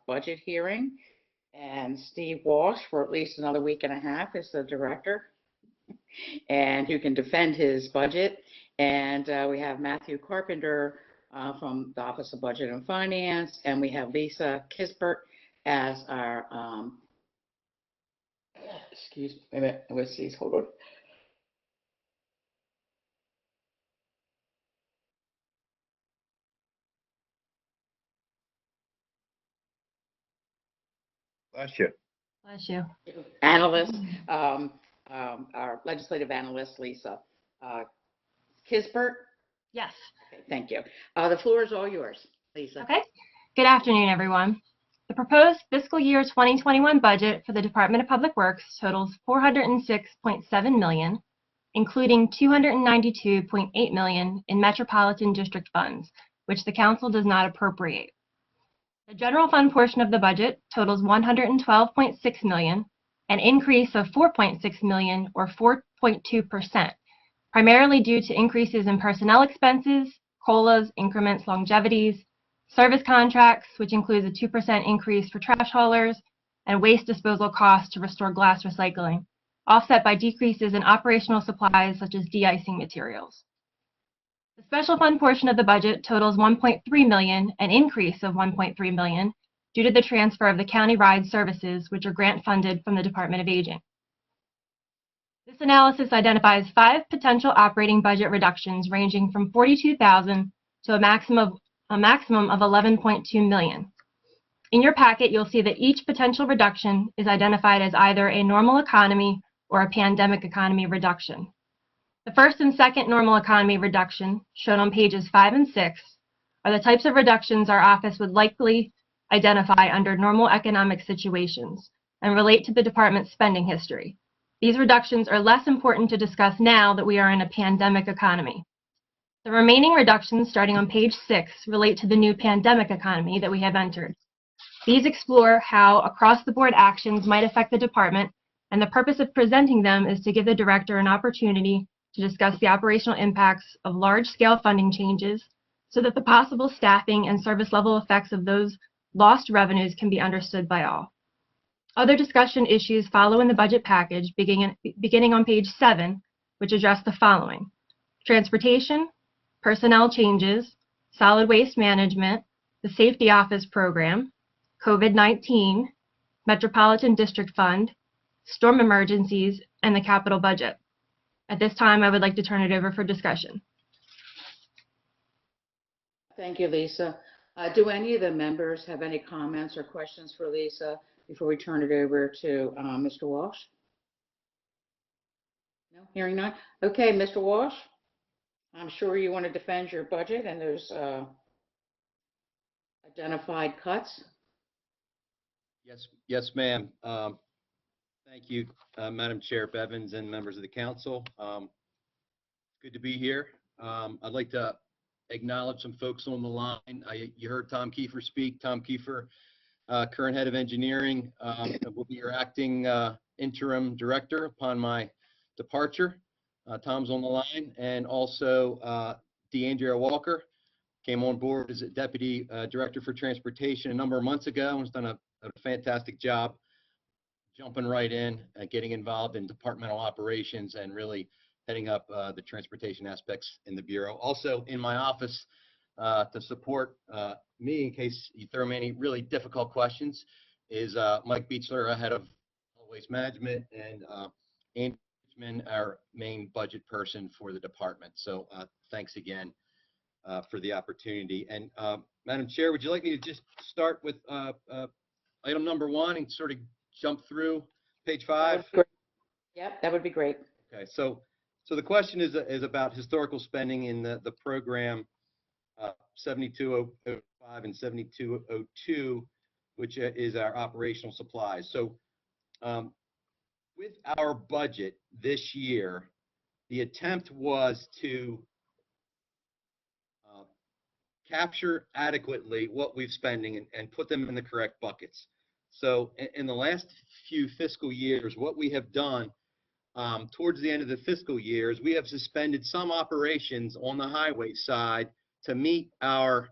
budget hearing. And Steve Walsh, for at least another week and a half, is the director, and who can defend his budget. And we have Matthew Carpenter from the Office of Budget and Finance, and we have Lisa Kisbert as our, excuse me, wait a minute, let's see, hold on. Bless you. Bless you. Analyst, our legislative analyst, Lisa Kisbert. Yes. Okay, thank you. The floor is all yours, Lisa. Okay. Good afternoon, everyone. The proposed fiscal year 2021 budget for the Department of Public Works totals $406.7 million, including $292.8 million in Metropolitan District funds, which the Council does not appropriate. The general fund portion of the budget totals $112.6 million, an increase of $4.6 million or 4.2%, primarily due to increases in personnel expenses, COLAs, increments, longevities, service contracts, which includes a 2% increase for trash haulers, and waste disposal costs to restore glass recycling, offset by decreases in operational supplies such as de-icing materials. The special fund portion of the budget totals $1.3 million, an increase of $1.3 million, due to the transfer of the county ride services, which are grant funded from the Department of Aging. This analysis identifies 5 potential operating budget reductions ranging from $42,000 to a maximum of $11.2 million. In your packet, you'll see that each potential reduction is identified as either a normal economy or a pandemic economy reduction. The first and second normal economy reduction, shown on pages 5 and 6, are the types of reductions our office would likely identify under normal economic situations and relate to the department's spending history. These reductions are less important to discuss now that we are in a pandemic economy. The remaining reductions, starting on page 6, relate to the new pandemic economy that we have entered. These explore how across-the-board actions might affect the department, and the purpose of presenting them is to give the director an opportunity to discuss the operational impacts of large-scale funding changes so that the possible staffing and service level effects of those lost revenues can be understood by all. Other discussion issues follow in the budget package beginning on page 7, which address the following: transportation, personnel changes, solid waste management, the safety office program, COVID-19, Metropolitan District Fund, storm emergencies, and the capital budget. At this time, I would like to turn it over for discussion. Thank you, Lisa. Do any of the members have any comments or questions for Lisa before we turn it over to Mr. Walsh? No, hearing none. Okay, Mr. Walsh, I'm sure you want to defend your budget and those identified cuts. Yes, ma'am. Thank you, Madam Chair Bevins and members of the council. Good to be here. I'd like to acknowledge some folks on the line. You heard Tom Kiefer speak. Tom Kiefer, current head of engineering, will be your acting interim director upon my departure. Tom's on the line. And also DeAndrea Walker came on board as a deputy director for transportation a number of months ago and has done a fantastic job jumping right in, getting involved in departmental operations and really heading up the transportation aspects in the Bureau. Also in my office to support me in case you throw me any really difficult questions is Mike Beechler, head of waste management, and Andy Richmond, our main budget person for the department. So thanks again for the opportunity. And Madam Chair, would you like me to just start with item number 1 and sort of jump through page 5? Yep, that would be great. Okay, so the question is about historical spending in the program 7205 and 7202, which is our operational supplies. So with our budget this year, the attempt was to capture adequately what we've spending and put them in the correct buckets. So in the last few fiscal years, what we have done towards the end of the fiscal years, we have suspended some operations on the highway side to meet our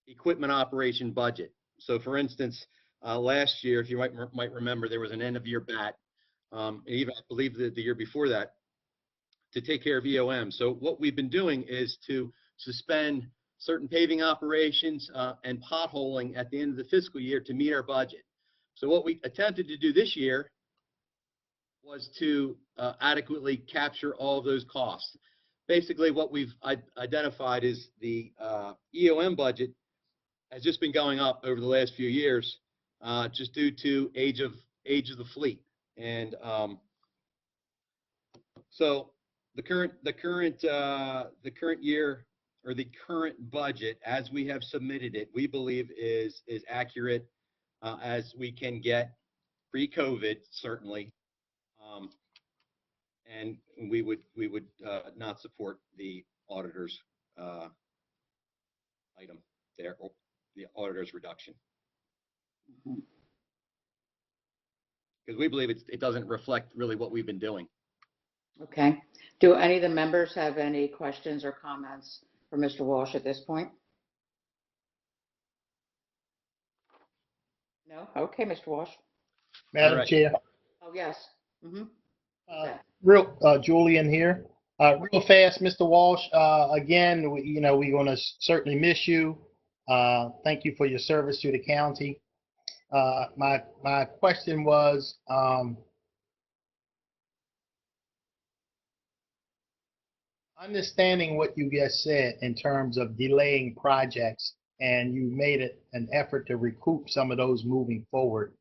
equipment operation budget. So for instance, last year, if you might remember, there was an end of year bat, and even I believe the year before that, to take care of EOM. So what we've been doing is to suspend certain paving operations and potholing at the end of the fiscal year to meet our budget. So what we attempted to do this year was to adequately capture all of those costs. Basically, what we've identified is the EOM budget has just been going up over the last few years, just due to age of the fleet. And so the current year, or the current budget as we have submitted it, we believe is accurate as we can get pre-COVID, certainly. And we would not support the auditor's item there, or the auditor's reduction, because we believe it doesn't reflect really what we've been doing. Okay. Do any of the members have any questions or comments for Mr. Walsh at this point? No? Okay, Mr. Walsh. Madam Alright. Chair, Oh, yes. Mm-hmm. Julian here. Real fast, Mr. Walsh, again, we're going to certainly miss you. Thank you for your service to the county. My question was, understanding what you just said in terms of delaying projects, and you made it an effort to recoup some of those moving forward.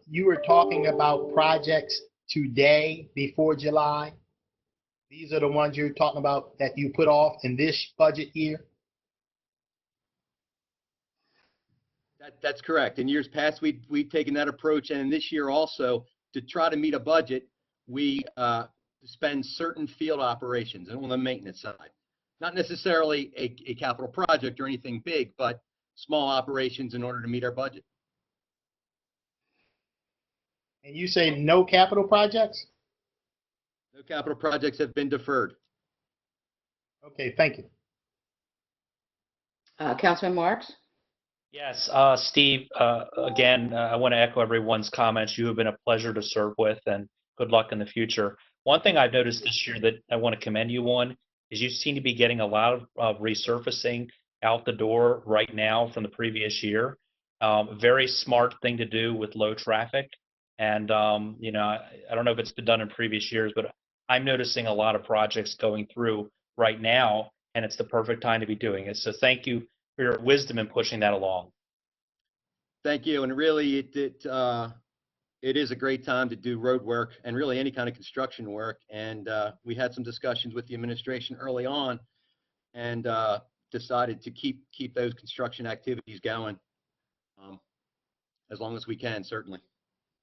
You were talking about projects today before July. These are the ones you're talking about that you put off in this budget year? That's correct. In years past, we've taken that approach, and this year also, to try to meet a budget, we suspend certain field operations and on the maintenance side. Not necessarily a capital project or anything big, but small operations in order to meet our budget. And you say no capital projects? No capital projects have been deferred. Okay, thank you. Councilman Marks? Yes, Steve, again, I want to echo everyone's comments. You have been a pleasure to serve with, and good luck in the future. One thing I've noticed this year that I want to commend you on is you seem to be getting a lot of resurfacing out the door right now from the previous year. Very smart thing to do with low traffic. And, I don't know if it's been done in previous years, but I'm noticing a lot of projects going through right now, and it's the perfect time to be doing it. So thank you for your wisdom in pushing that along. Thank you. And really, it is a great time to do road work and really any kind of construction work. And we had some discussions with the administration early on, and decided to keep those construction activities going as long as we can, certainly.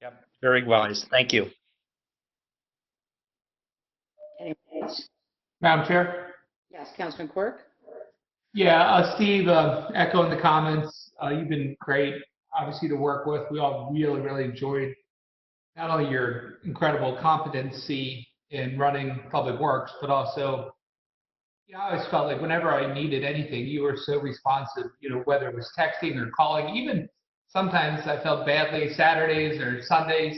Yep, very wise. Thank you. Anyone else? Madam Chair? Yes, Councilman Quirk? Yeah, Steve, echoing the comments, you've been great, obviously, to work with. We all really, really enjoyed not only your incredible competency in running public works, but also, I always felt like whenever I needed anything, you were so responsive, whether it was texting or calling. Even sometimes I felt badly Saturdays or Sundays,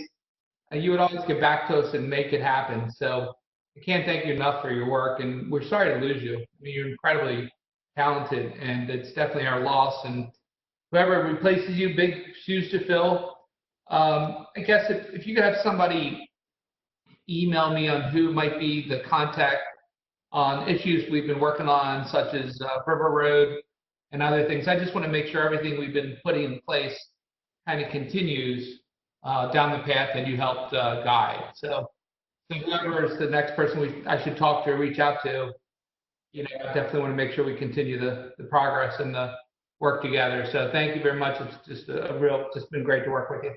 you would always get back to us and make it happen. So I can't thank you enough for your work, and we're sorry to lose you. I mean, you're incredibly talented, and it's definitely our loss. And whoever replaces you, big shoes to fill. I guess if you could have somebody email me on who might be the contact on issues we've been working on, such as River Road and other things. I just want to make sure everything we've been putting in place kind of continues down the path that you helped guide. So whoever is the next person I should talk to or reach out to, I definitely want to make sure we continue the progress and the work together. So thank you very much. It's just just been great to work with you.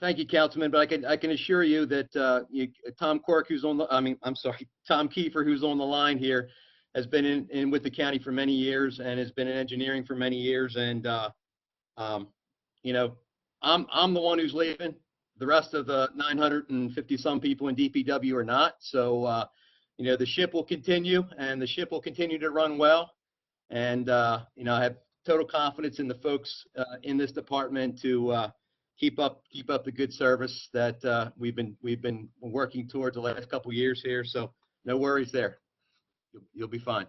Thank you, Councilman. But I can assure you that Tom Quirk, Tom Kiefer, who's on the line here, has been in with the county for many years and has been in engineering for many years. And I'm the one who's leaving. The rest of the 950 some people in DPW are not. So the ship will continue, and the ship will continue to run well. And I have total confidence in the folks in this department to keep up the good service that we've been working towards the last couple of years here. So no worries there. You'll be fine.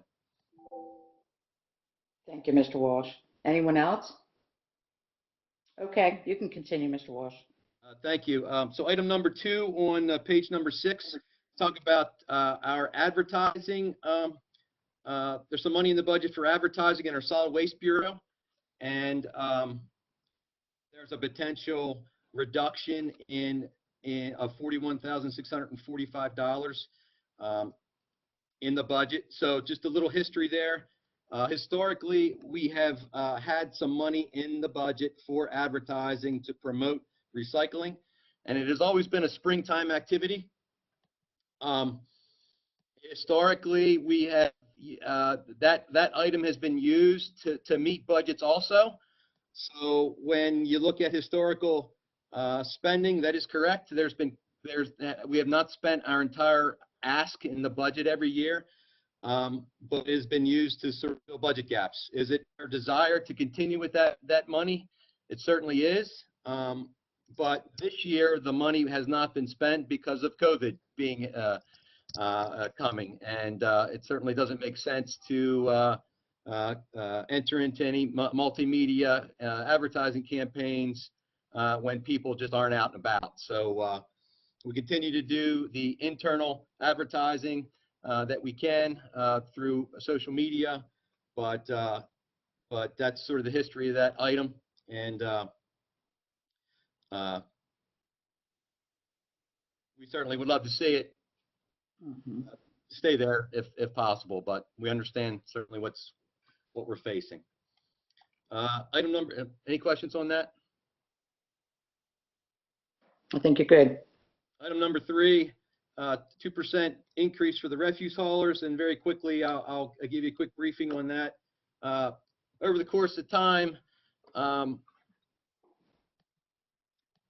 Thank you, Mr. Walsh. Anyone else? Okay, you can continue, Mr. Walsh. Thank you. So item number 2 on page number 6, talk about our advertising. There's some money in the budget for advertising in our Solid Waste Bureau, and there's a potential reduction of $41,645 in the budget. So just a little history there. Historically, we have had some money in the budget for advertising to promote recycling, and it has always been a springtime activity. Historically, we have that item has been used to meet budgets also. So when you look at historical spending, that is correct. We have not spent our entire ask in the budget every year, but it has been used to sort of fill budget gaps. Is it our desire to continue with that money? It certainly is. But this year, the money has not been spent because of COVID being coming, and it certainly doesn't make sense to enter into any multimedia advertising campaigns when people just aren't out and about. So we continue to do the internal advertising that we can through social media, but that's sort of the history of that item, and we certainly would love to see it stay there if possible, but we understand certainly what we're facing. Item number, any questions on that? I think you're good. Item number 3, 2% increase for the refuse haulers, and very quickly, I'll give you a quick briefing on that. Over the course of time,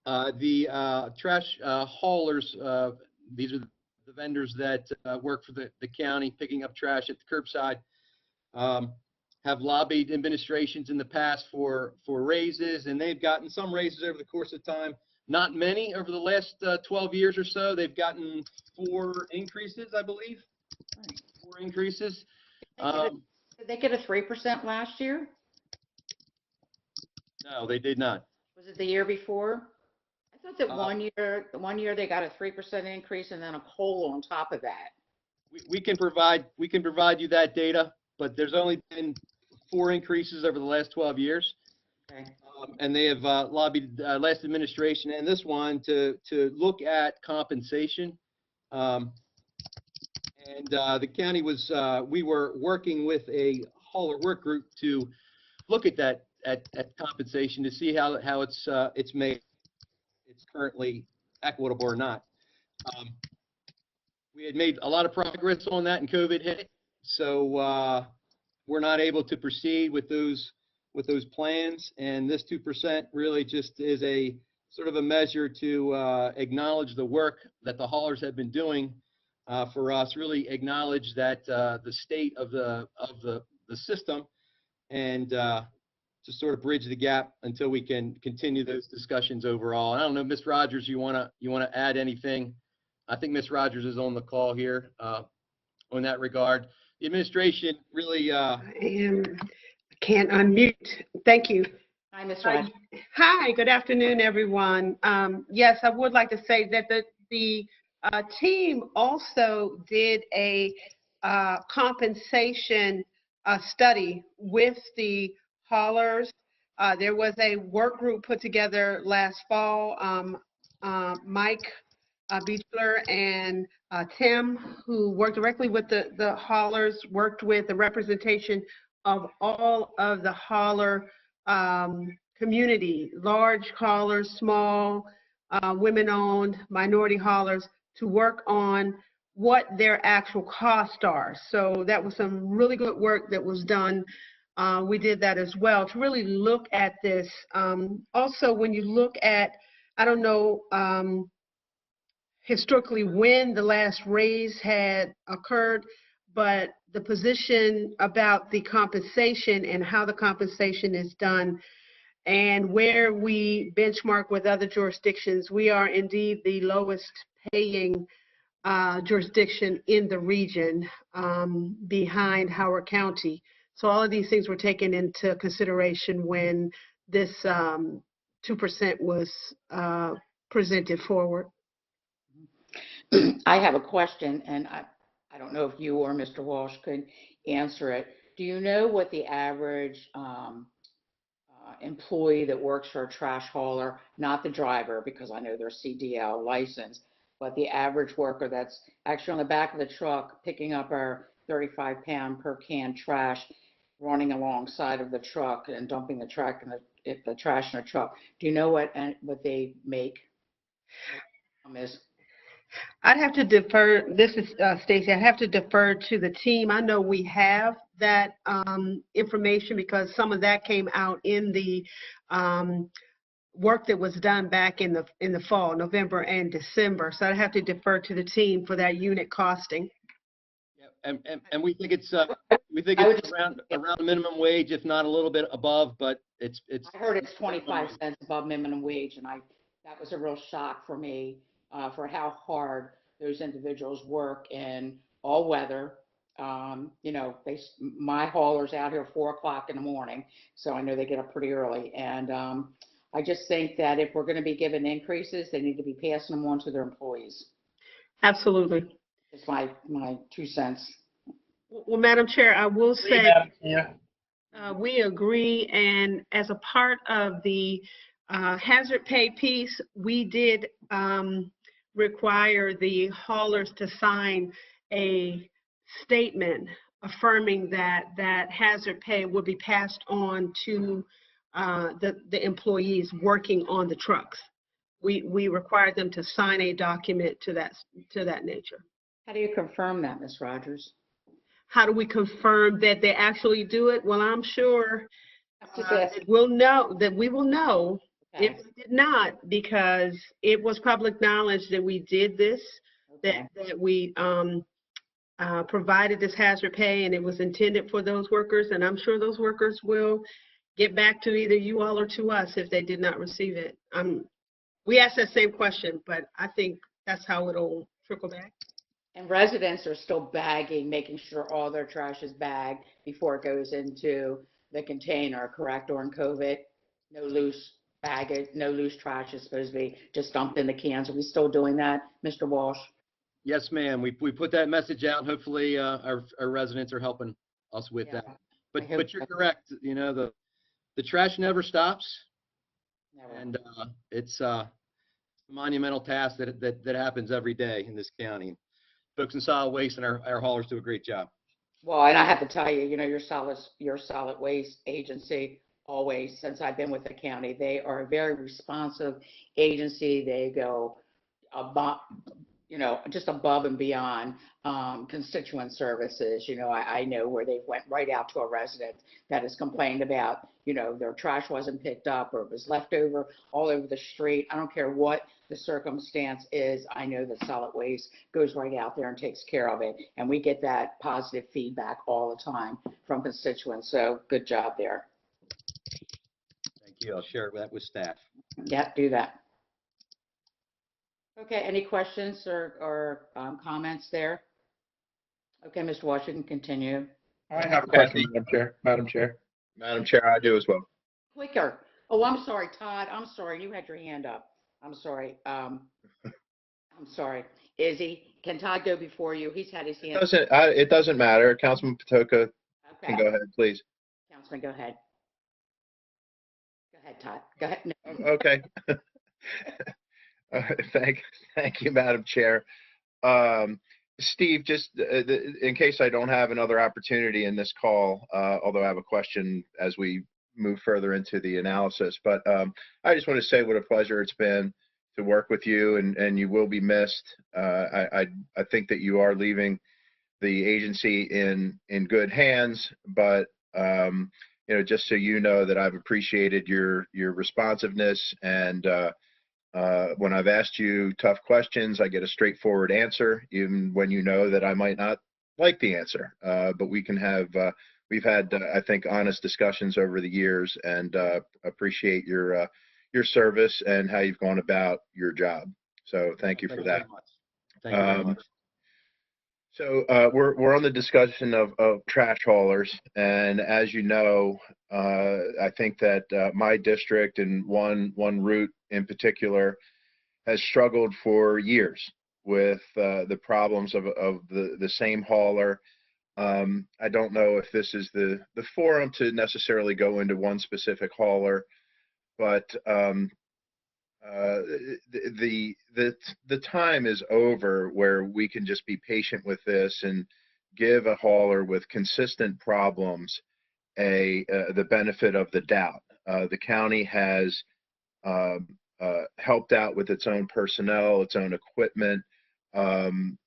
the trash haulers, these are the vendors that work for the county picking up trash at the curbside, have lobbied administrations in the past for raises, and they've gotten some raises over the course of time. Not many over the last 12 years or so. They've gotten 4 increases, I believe. 4 increases. Did they get a 3% last year? No, they did not. Was it the year before? I thought that one year they got a 3% increase and then a COLA on top of that. We can provide you that data, but there's only been 4 increases over the last 12 years. Okay. And they have lobbied last administration and this one to look at compensation. And the county we were working with a hauler work group to look at that at compensation to see how it's made. It's currently equitable or not. We had made a lot of progress on that and COVID hit, so we're not able to proceed with those plans, and this 2% really just is a sort of a measure to acknowledge the work that the haulers have been doing for us, really acknowledge that the state of the system, and to sort of bridge the gap until we can continue those discussions overall. And I don't know, Ms. Rogers, you wanna add anything? I think Ms. Rogers is on the call here on that regard. The administration really Can't unmute. Thank you. Hi, Ms. Rogers. Hi, good afternoon, everyone. Yes, I would like to say that the team also did a compensation study with the haulers. There was a work group put together last fall. Mike Beechler and Tim, who worked directly with the haulers, worked with the representation of all of the hauler community, large haulers, small, women-owned, minority haulers, to work on what their actual costs are. So that was some really good work that was done. We did that as well to really look at this. Also, when you look at, I don't know historically when the last raise had occurred, but the position about the compensation and how the compensation is done and where we benchmark with other jurisdictions, we are indeed the lowest paying jurisdiction in the region, behind Howard County. So all of these things were taken into consideration when this 2% was presented forward. I have a question, and I don't know if you or Mr. Walsh could answer it. Do you know what the average employee that works for a trash hauler, not the driver, because I know they're CDL licensed, but the average worker that's actually on the back of the truck picking up our 35-pound per can trash, running alongside of the truck and dumping the trash in the trash in the truck? Do you know what they make? Miss? I'd have to defer, this is Stacy, I'd have to defer to the team. I know we have that information because some of that came out in the work that was done back in the fall, November and December. So I'd have to defer to the team for that unit costing. Yeah, and we think it's around minimum wage, if not a little bit above, but it's. I heard it's 25 cents above minimum wage, and that was a real shock for me, for how hard those individuals work in all weather. You know, my hauler's out here 4 o'clock in the morning, so I know they get up pretty early. And I just think that if we're going to be given increases, they need to be passing them on to their employees. Absolutely. It's my 2 cents. Well, Madam Chair, I will say Yeah. we agree, and as a part of the hazard pay piece, we did require the haulers to sign a statement affirming that hazard pay would be passed on to the employees working on the trucks. We required them to sign a document to that nature. How do you confirm that, Ms. Rogers? How do we confirm that they actually do it? Well, I'm sure Just that ask. we will know Okay. if we did not, because it was public knowledge that we did this, Okay. that we provided this hazard pay, and it was intended for those workers. And I'm sure those workers will get back to either you all or to us if they did not receive it. We asked that same question, but I think that's how it'll trickle back. And residents are still bagging, making sure all their trash is bagged before it goes into the container, correct? During COVID, no loose baggage, no loose trash is supposed to be just dumped in the cans. Are we still doing that, Mr. Walsh? Yes, ma'am. We put that message out. Hopefully, our residents are helping us with Yeah, that. But I hope you're so. correct. You know, the trash never stops, Never. and it's a monumental task that happens every day in this county. Folks in solid waste and our haulers do a great job. Well, and I have to tell you, you know, your solid waste agency, always, since I've been with the county, they are a very responsive agency. They go above, you know, just above and beyond constituent services. You know, I know where they went right out to a resident that has complained about, you know, their trash wasn't picked up or it was left over all over the street. I don't care what the circumstance is. I know that solid waste goes right out there and takes care of it. And we get that positive feedback all the time from constituents. So good job there. Thank you. I'll share that with staff. Yep, do that. Okay, any questions or comments there? Okay, Mr. Walsh, you can continue. I have a question, Madam Chair. Madam Chair, I do as well. Quicker. Oh, I'm sorry, Todd. I'm sorry. You had your hand up. I'm sorry. I'm sorry. Izzy, can Todd go before you? He's had his hand up. It doesn't matter. Councilman Patoka can go Okay, ahead, please. Councilman, go ahead. Go ahead, Todd. Go ahead. No. Okay. Thank you, Madam Chair. Steve, just in case I don't have another opportunity in this call, although I have a question as we move further into the analysis, but I just want to say what a pleasure it's been to work with you, and you will be missed. I think that you are leaving the agency in good hands, but you know, just so you know that I've appreciated your responsiveness, and when I've asked you tough questions, I get a straightforward answer, even when you know that I might not like the answer, but we can have, we've had, I think, honest discussions over the years, and appreciate your service and how you've gone about your job. So thank you for that. very much. Thank you very Um, much. So we're on the discussion of trash haulers, and as you know, I think that my district and one route in particular has struggled for years with the problems of the same hauler. I don't know if this is the forum to necessarily go into one specific hauler, but the time is over where we can just be patient with this and give a hauler with consistent problems the benefit of the doubt. The county has helped out with its own personnel, its own equipment, and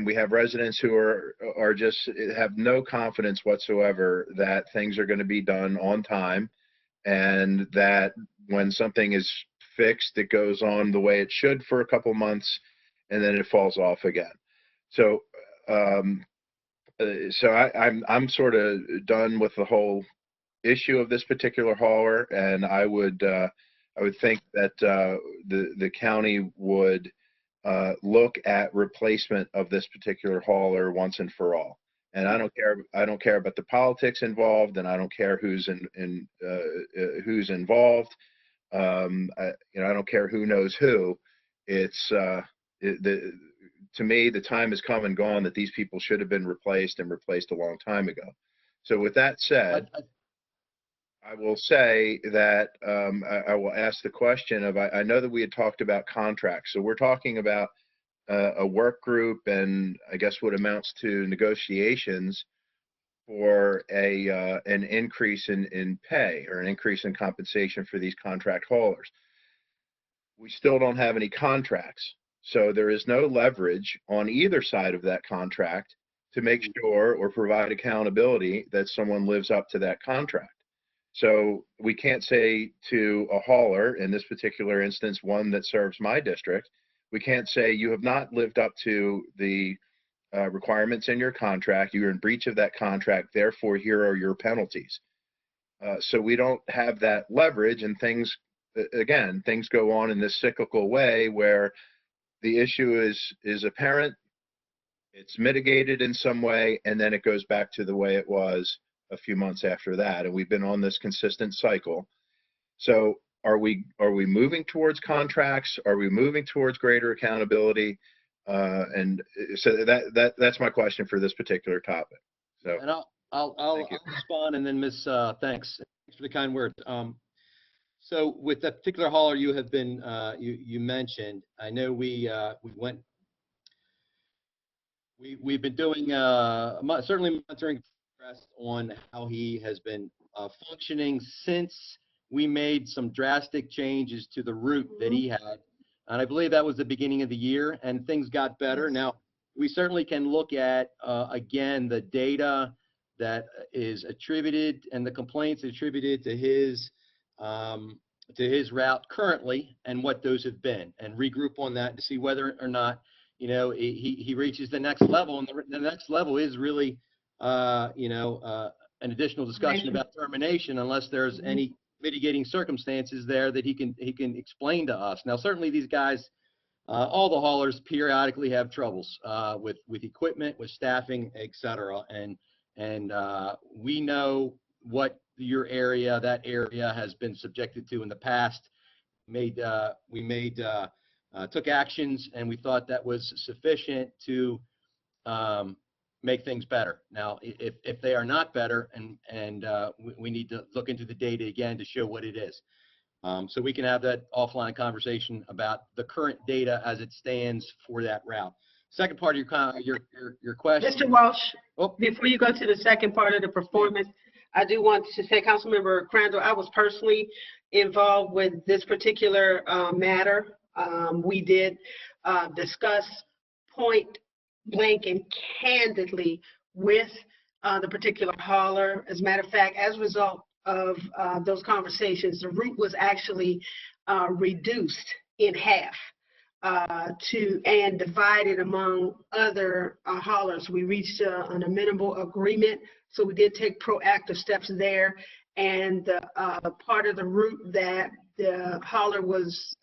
we have residents who are just have no confidence whatsoever that things are going to be done on time, and that when something is fixed, it goes on the way it should for a couple months, and then it falls off again. So, I'm sort of done with the whole issue of this particular hauler, and I would think that the county would look at replacement of this particular hauler once and for all. And I don't care about the politics involved, and I don't care who's involved. I don't care who knows who. It's to me, the time has come and gone that these people should have been replaced, and replaced a long time ago. So with that said, I will say that I will ask the question of, I know that we had talked about contracts. So we're talking about a work group, and I guess what amounts to negotiations for an increase in pay, or an increase in compensation for these contract haulers. We still don't have any contracts, so there is no leverage on either side of that contract to make sure or provide accountability that someone lives up to that contract. So we can't say to a hauler, in this particular instance, one that serves my district, we can't say, you have not lived up to the requirements in your contract, you're in breach of that contract, therefore here are your penalties. So we don't have that leverage, and things go on in this cyclical way where the issue is apparent, it's mitigated in some way, and then it goes back to the way it was a few months after that. And we've been on this consistent cycle. So are we moving towards contracts? Are we moving towards greater accountability? And so that's my question for this particular topic. So, And I'll respond, and then thanks for the kind words. So with that particular hauler you have been you mentioned, I know we've been doing certainly monitoring progress on how he has been functioning since we made some drastic changes to the route that he had. And I believe that was the beginning of the year, and things got better. Now, we certainly can look at, again, the data that is attributed and the complaints attributed to his route currently, and what those have been, and regroup on that to see whether or not, he reaches the next level. And the next level is really, an additional discussion about termination, unless there's any mitigating circumstances there that he can explain to us. Now, certainly these guys, all the haulers periodically have troubles with equipment, with staffing, et cetera. And we know what that area has been subjected to in the past. We took actions, and we thought that was sufficient to make things better. Now, if they are not better, and we need to look into the data again to show what it is. So we can have that offline conversation about the current data as it stands for that route. Second part of your question. Mr. Walsh, Oh. before you go to the second part of the performance, I do want to say, Councilmember Crandall, I was personally involved with this particular matter. We did discuss point blank and candidly with the particular hauler. As a matter of fact, as a result of those conversations, the route was actually reduced in half. and divide it among other haulers. We reached an amenable agreement, so we did take proactive steps there. And part of the route that the hauler was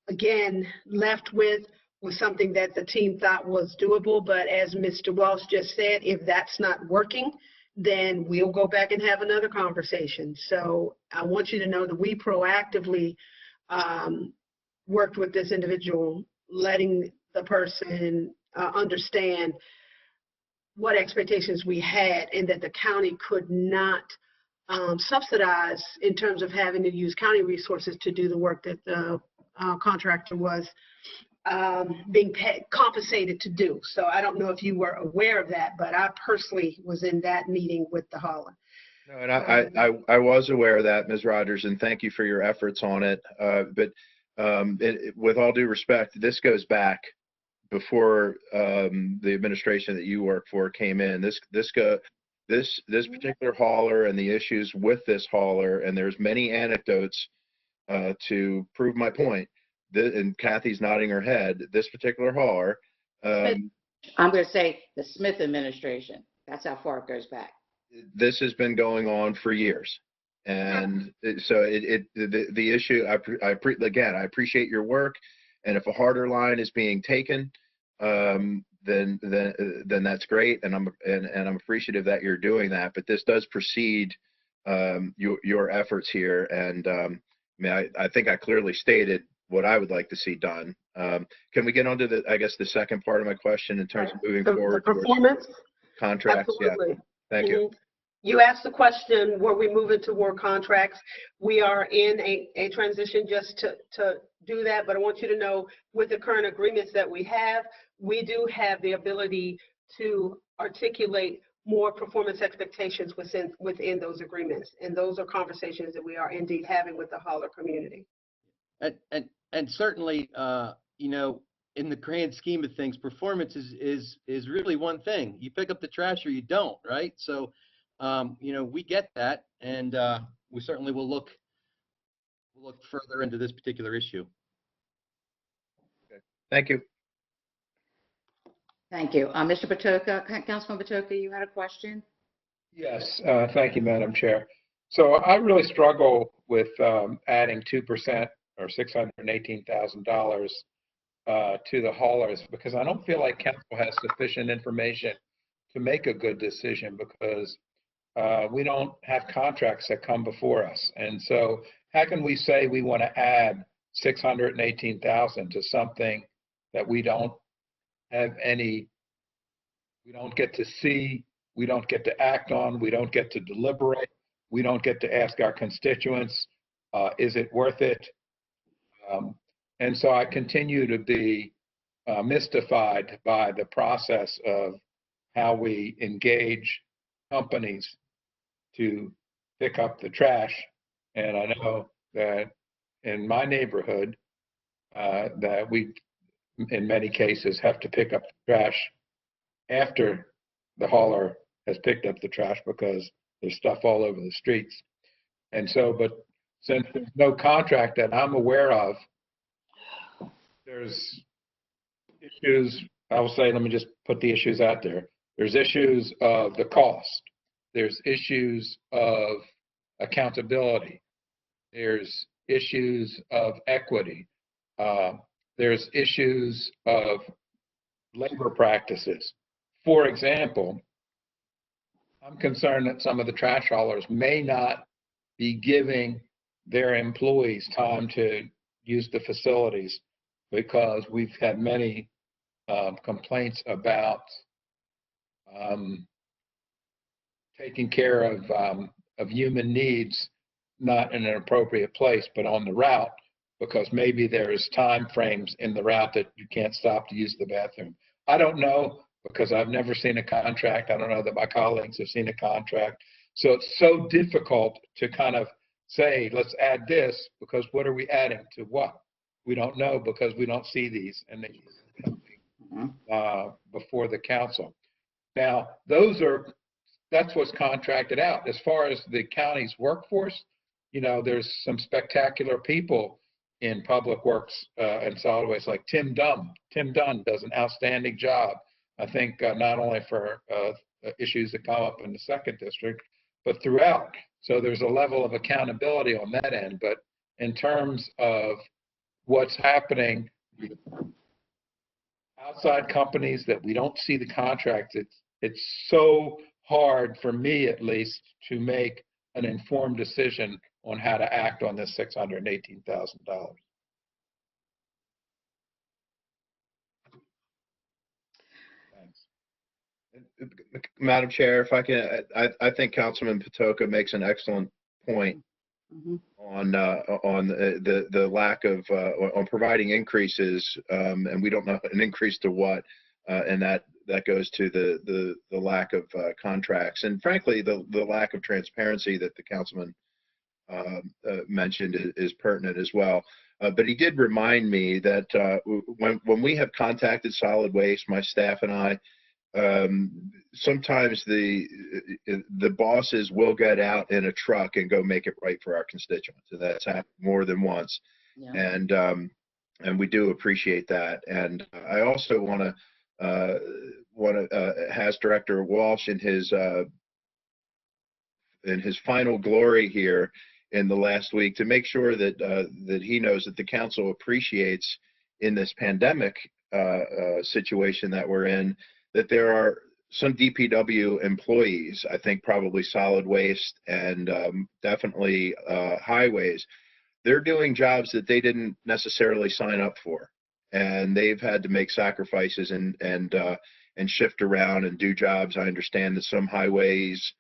again left with was something that the team thought was doable. But as Mr. Walsh just said, if that's not working, then we'll go back and have another conversation. So I want you to know that we proactively worked with this individual, letting the person understand what expectations we had and that the county could not subsidize in terms of having to use county resources to do the work that the contractor was being compensated to do. So I don't know if you were aware of that, but I personally was in that meeting with the hauler. No, and I was aware of that, Ms. Rogers, and thank you for your efforts on it. But with all due respect, this goes back before the administration that you work for came in. This particular hauler and the issues with this hauler, and there's many anecdotes to prove my point. And Kathy's nodding her head. This particular hauler. I'm going to say the Smith administration. That's how far it goes back. This has been going on for years, and so the issue. Again, I appreciate your work, and if a harder line is being taken, then that's great, and I'm appreciative that you're doing that. But this does precede your efforts here, and I think I clearly stated what I would like to see done. Can we get on to the second part of my question in terms of moving forward? The performance Contracts. Absolutely. Yeah. Thank you. You asked the question, were we moving toward contracts? We are in a transition just to do that, but I want you to know with the current agreements that we have, we do have the ability to articulate more performance expectations within those agreements. And those are conversations that we are indeed having with the hauler community. And certainly, in the grand scheme of things, performance is really one thing. You pick up the trash or you don't, right? So, we get that, and we certainly will look further into this particular issue. Okay. Thank you. Thank you. Mr. Patoka, Councilman Patoka, you had a question? Yes, thank you, Madam Chair. So I really struggle with adding 2% or $618,000 to the haulers, because I don't feel like council has sufficient information to make a good decision, because we don't have contracts that come before us. And so how can we say we want to add $618,000 to something that we don't have we don't get to see, we don't get to act on, we don't get to deliberate, we don't get to ask our constituents, is it worth it? And so I continue to be mystified by the process of how we engage companies to pick up the trash. And I know that in my neighborhood, that we, in many cases, have to pick up the trash after the hauler has picked up the trash, because there's stuff all over the streets. And so, but since there's no contract that I'm aware of, there's issues, I will say, let me just put the issues out there. There's issues of the cost. There's issues of accountability. There's issues of equity. There's issues of labor practices. For example, I'm concerned that some of the trash haulers may not be giving their employees time to use the facilities, because we've had many complaints about taking care of human needs, not in an appropriate place, but on the route, because maybe there's time frames in the route that you can't stop to use the bathroom. I don't know, because I've never seen a contract. I don't know that my colleagues have seen a contract. So it's so difficult to kind of say, let's add this, because what are we adding to what? We don't know, because we don't see these and they before the council. Now, that's what's contracted out. As far as the county's workforce, there's some spectacular people in Public Works and Solid Waste, like Tim Dunn. Tim Dunn does an outstanding job, I think, not only for issues that come up in the second district, but throughout. So there's a level of accountability on that end. But in terms of what's happening outside companies that we don't see the contracts, it's so hard for me, at least, to make an informed decision on how to act on this $618,000. Madam Chair, if I can, I think Councilman Patoka makes an excellent point Mhm. on the lack of on providing increases, and we don't know an increase to what, and that goes to the lack of contracts, and frankly the lack of transparency that the councilman mentioned is pertinent as well. But he did remind me that when we have contacted solid waste, my staff and I, sometimes the bosses will get out in a truck and go make it right for our constituents, and that's happened more than once. Yeah. And we do appreciate that. And I also want to has Director Walsh in his final glory here in the last week to make sure that that he knows that the council appreciates in this pandemic situation that we're in, that there are some DPW employees, I think probably solid waste and definitely highways, they're doing jobs that they didn't necessarily sign up for. And they've had to make sacrifices and shift around and do jobs. I understand that some highways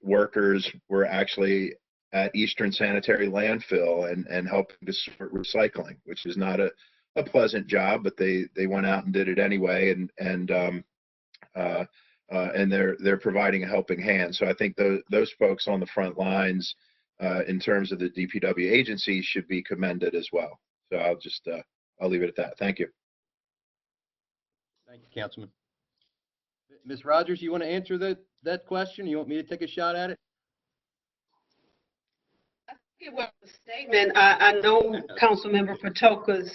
workers were actually at Eastern Sanitary Landfill and helping to sort recycling, which is not a pleasant job, but they went out and did it anyway, and they're providing a helping hand. So I think those folks on the front lines in terms of the DPW agency should be commended as well. So I'll leave it at that. Thank you. Thank you, Councilman. Ms. Rogers, you want to answer that question? You want me to take a shot at it? It was a statement. I know Councilmember Patoka's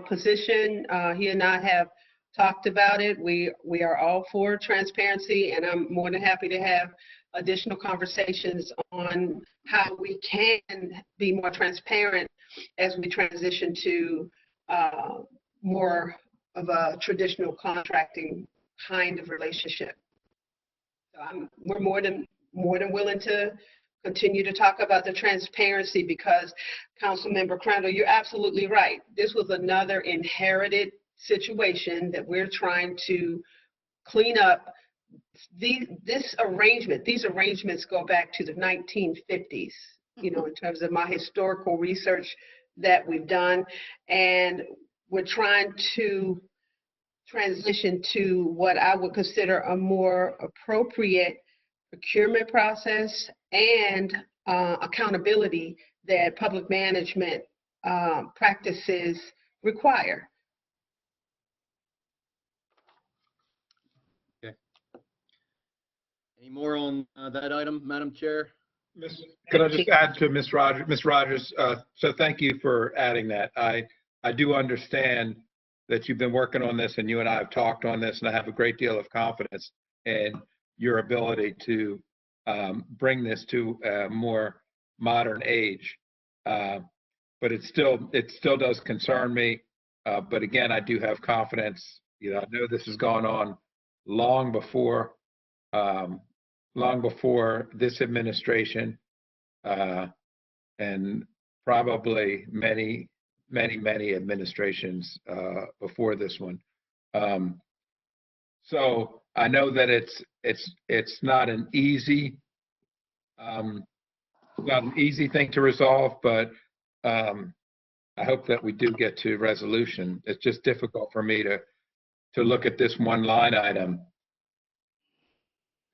position. He and I have talked about it. We are all for transparency, and I'm more than happy to have additional conversations on how we can be more transparent as we transition to more of a traditional contracting kind of relationship. So we're more than willing to continue to talk about the transparency, because Councilmember Crandall, you're absolutely right. This was another inherited situation that we're trying to clean up. These arrangements go back to the 1950s, in terms of my historical research that we've done. And we're trying to transition to what I would consider a more appropriate procurement process and accountability that public management practices require. Okay. Any more on that item, Madam Chair? Could I just add to Ms. Rogers? Ms. Rogers, so thank you for adding that. I do understand that you've been working on this, and you and I have talked on this, and I have a great deal of confidence in your ability to bring this to a more modern age. But it still does concern me. But again, I do have confidence. I know this has gone on long before this administration, and probably many administrations before this one. So I know that it's not an easy thing to resolve, but I hope that we do get to resolution. It's just difficult for me to look at this one line item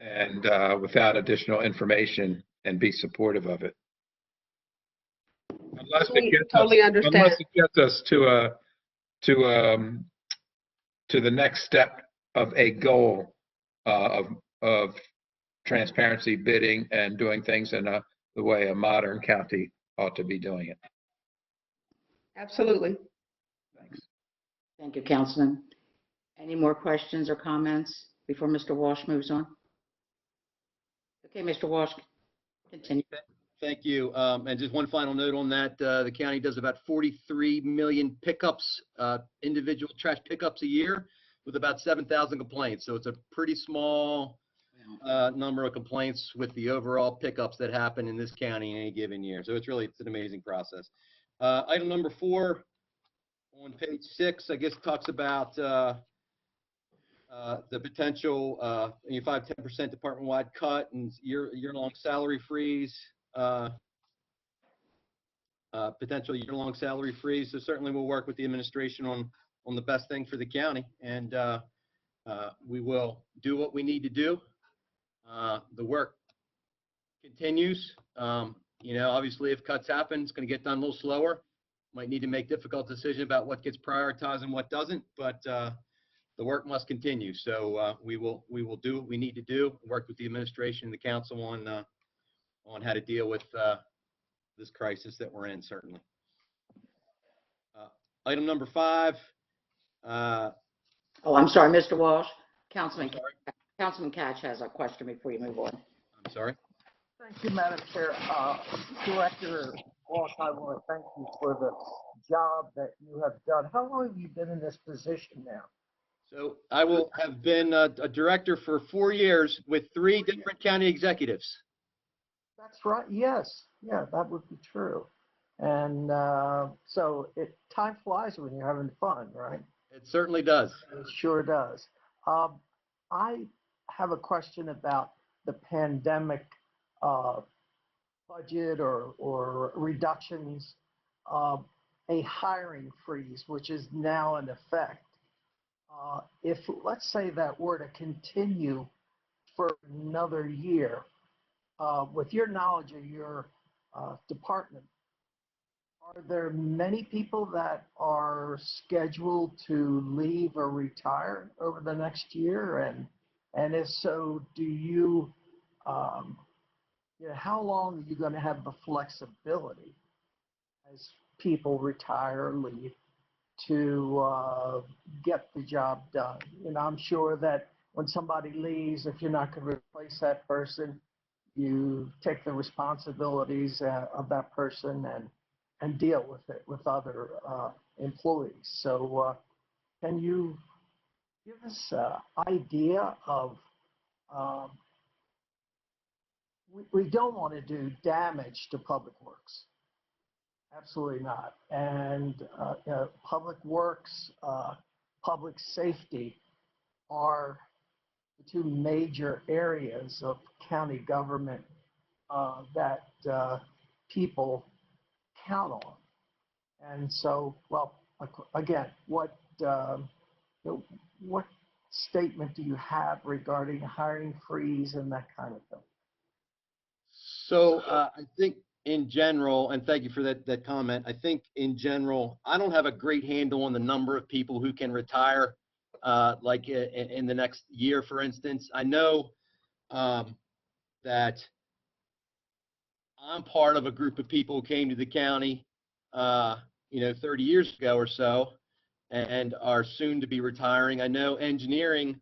and without additional information and be supportive of it. Unless it gets us to the next step of a goal of transparency bidding and doing things in the way a modern county ought to be doing it. Absolutely. Thanks. Thank you, Councilman. Any more questions or comments before Mr. Walsh moves on? Okay, Mr. Walsh, continue. Thank you. And just one final note on that, the county does about 43 million pickups, individual trash pickups a year with about 7,000 complaints. So it's a pretty small number of complaints with the overall pickups that happen in this county in any given year. So it's an amazing process. Item number 4 on page 6, I guess, talks about the potential 5-10% department-wide cut and year-long salary freeze. Potential year-long salary freeze. So certainly we'll work with the administration on the best thing for the county, and we will do what we need to do. The work continues. Obviously, if cuts happen, it's going to get done a little slower. Might need to make difficult decisions about what gets prioritized and what doesn't, but the work must continue. So we will do what we need to do. Work with the administration and the council on how to deal with this crisis that we're in. Certainly. Item number 5. Oh, I'm sorry, Mr. Walsh. Councilman Catch has a question before you move on. I'm sorry. Thank you, Madam Chair. Director Walsh, I want to thank you for the job that you have done. How long have you been in this position now? So I will have been a director for 4 years with 3 different county executives. That's right. Yes. Yeah, that would be true. And so time flies when you're having fun, right? It certainly does. It sure does. I have a question about the pandemic budget or reductions, a hiring freeze, which is now in effect. If, let's say, that were to continue for another year, with your knowledge of your department, are there many people that are scheduled to leave or retire over the next year? And if so, do you, how long are you going to have the flexibility as people retire or leave to get the job done? I'm sure that when somebody leaves, if you're not going to replace that person, you take the responsibilities of that person and deal with it with other employees. So can you give us an idea of, we don't want to do damage to public works. Absolutely not. And public works, public safety are the 2 major areas of county government that people count on. And so, well, again, what statement do you have regarding hiring freeze and that kind of thing? So I think in general, and thank you for that comment, I think in general, I don't have a great handle on the number of people who can retire like in the next year, for instance. I know that I'm part of a group of people who came to the county 30 years ago or so and are soon to be retiring. I know engineering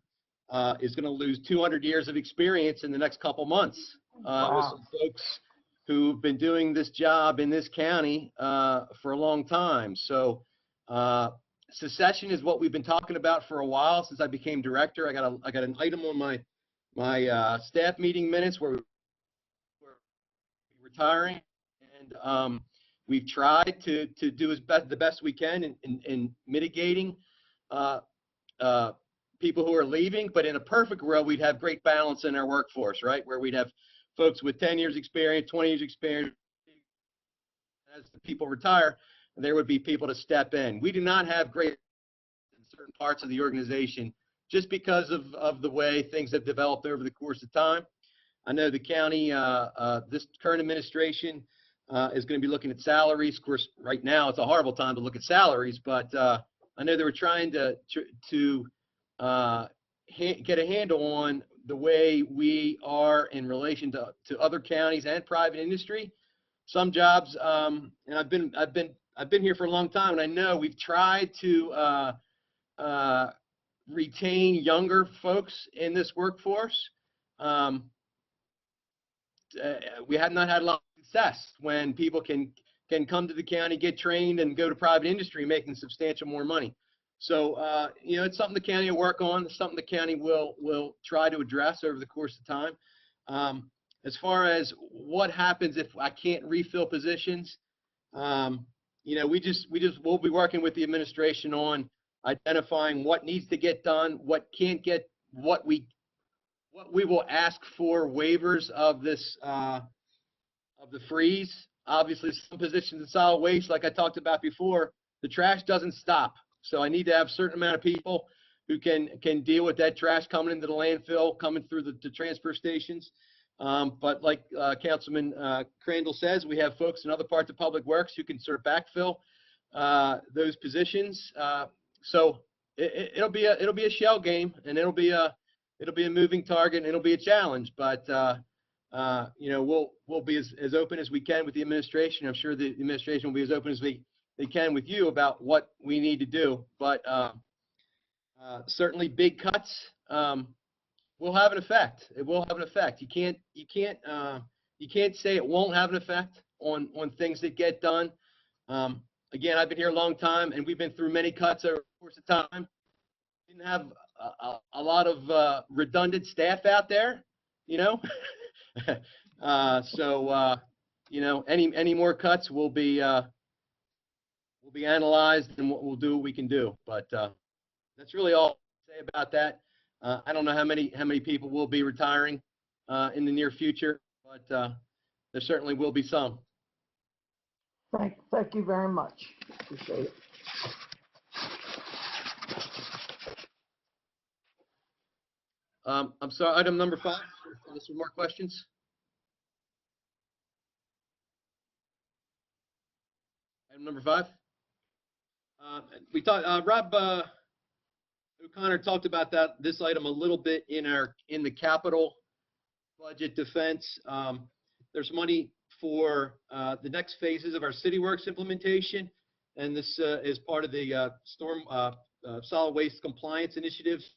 is going to lose 200 years of experience in the next couple months. Wow. With some folks who've been doing this job in this county for a long time. So secession is what we've been talking about for a while since I became director. I got an item on my staff meeting minutes where we're retiring, and we've tried to do the best we can in mitigating people who are leaving. But in a perfect world, we'd have great balance in our workforce, right? Where we'd have folks with 10 years experience, 20 years experience. As the people retire, there would be people to step in. We do not have great in certain parts of the organization just because of the way things have developed over the course of time. I know the county, this current administration is going to be looking at salaries. Of course, right now it's a horrible time to look at salaries, but I know they were trying to get a handle on the way we are in relation to other counties and private industry. Some jobs, and I've been I've been here for a long time, and I know we've tried to retain younger folks in this workforce. We have not had a lot of success when people can come to the county, get trained, and go to private industry making substantial more money. So, you know, it's something the county will work on. It's something the county will try to address over the course of time. As far as what happens if I can't refill positions, you know, we'll be working with the administration on identifying what needs to get done, what can't get, what we will ask for waivers of this, of the freeze. Obviously, some positions in solid waste, like I talked about before, the trash doesn't stop. So I need to have a certain amount of people who can deal with that trash coming into the landfill, coming through the transfer stations. But like Councilman Crandall says, we have folks in other parts of Public Works who can sort of backfill those positions. So it'll be a shell game, and it'll be a moving target, and it'll be a challenge. But you know, we'll be as open as we can with the administration. I'm sure the administration will be as open as they can with you about what we need to do. But certainly big cuts will have an effect. It will have an effect. You can't say it won't have an effect on things that get done. Again, I've been here a long time, and we've been through many cuts over the course of time. Didn't have a lot of redundant staff out there, you know. So you know, any more cuts will be analyzed, and we'll do what we can do. But that's really all I say about that. I don't know how many people will be retiring in the near future, but there certainly will be some. Thank you very much. Appreciate it. I'm sorry, item number 5, unless there are more questions. Item number 5. We talked, Rob O'Connor talked about this item a little bit in the capital budget defense. There's money for the next phases of our CityWorks implementation, and this is part of the storm solid waste compliance initiatives.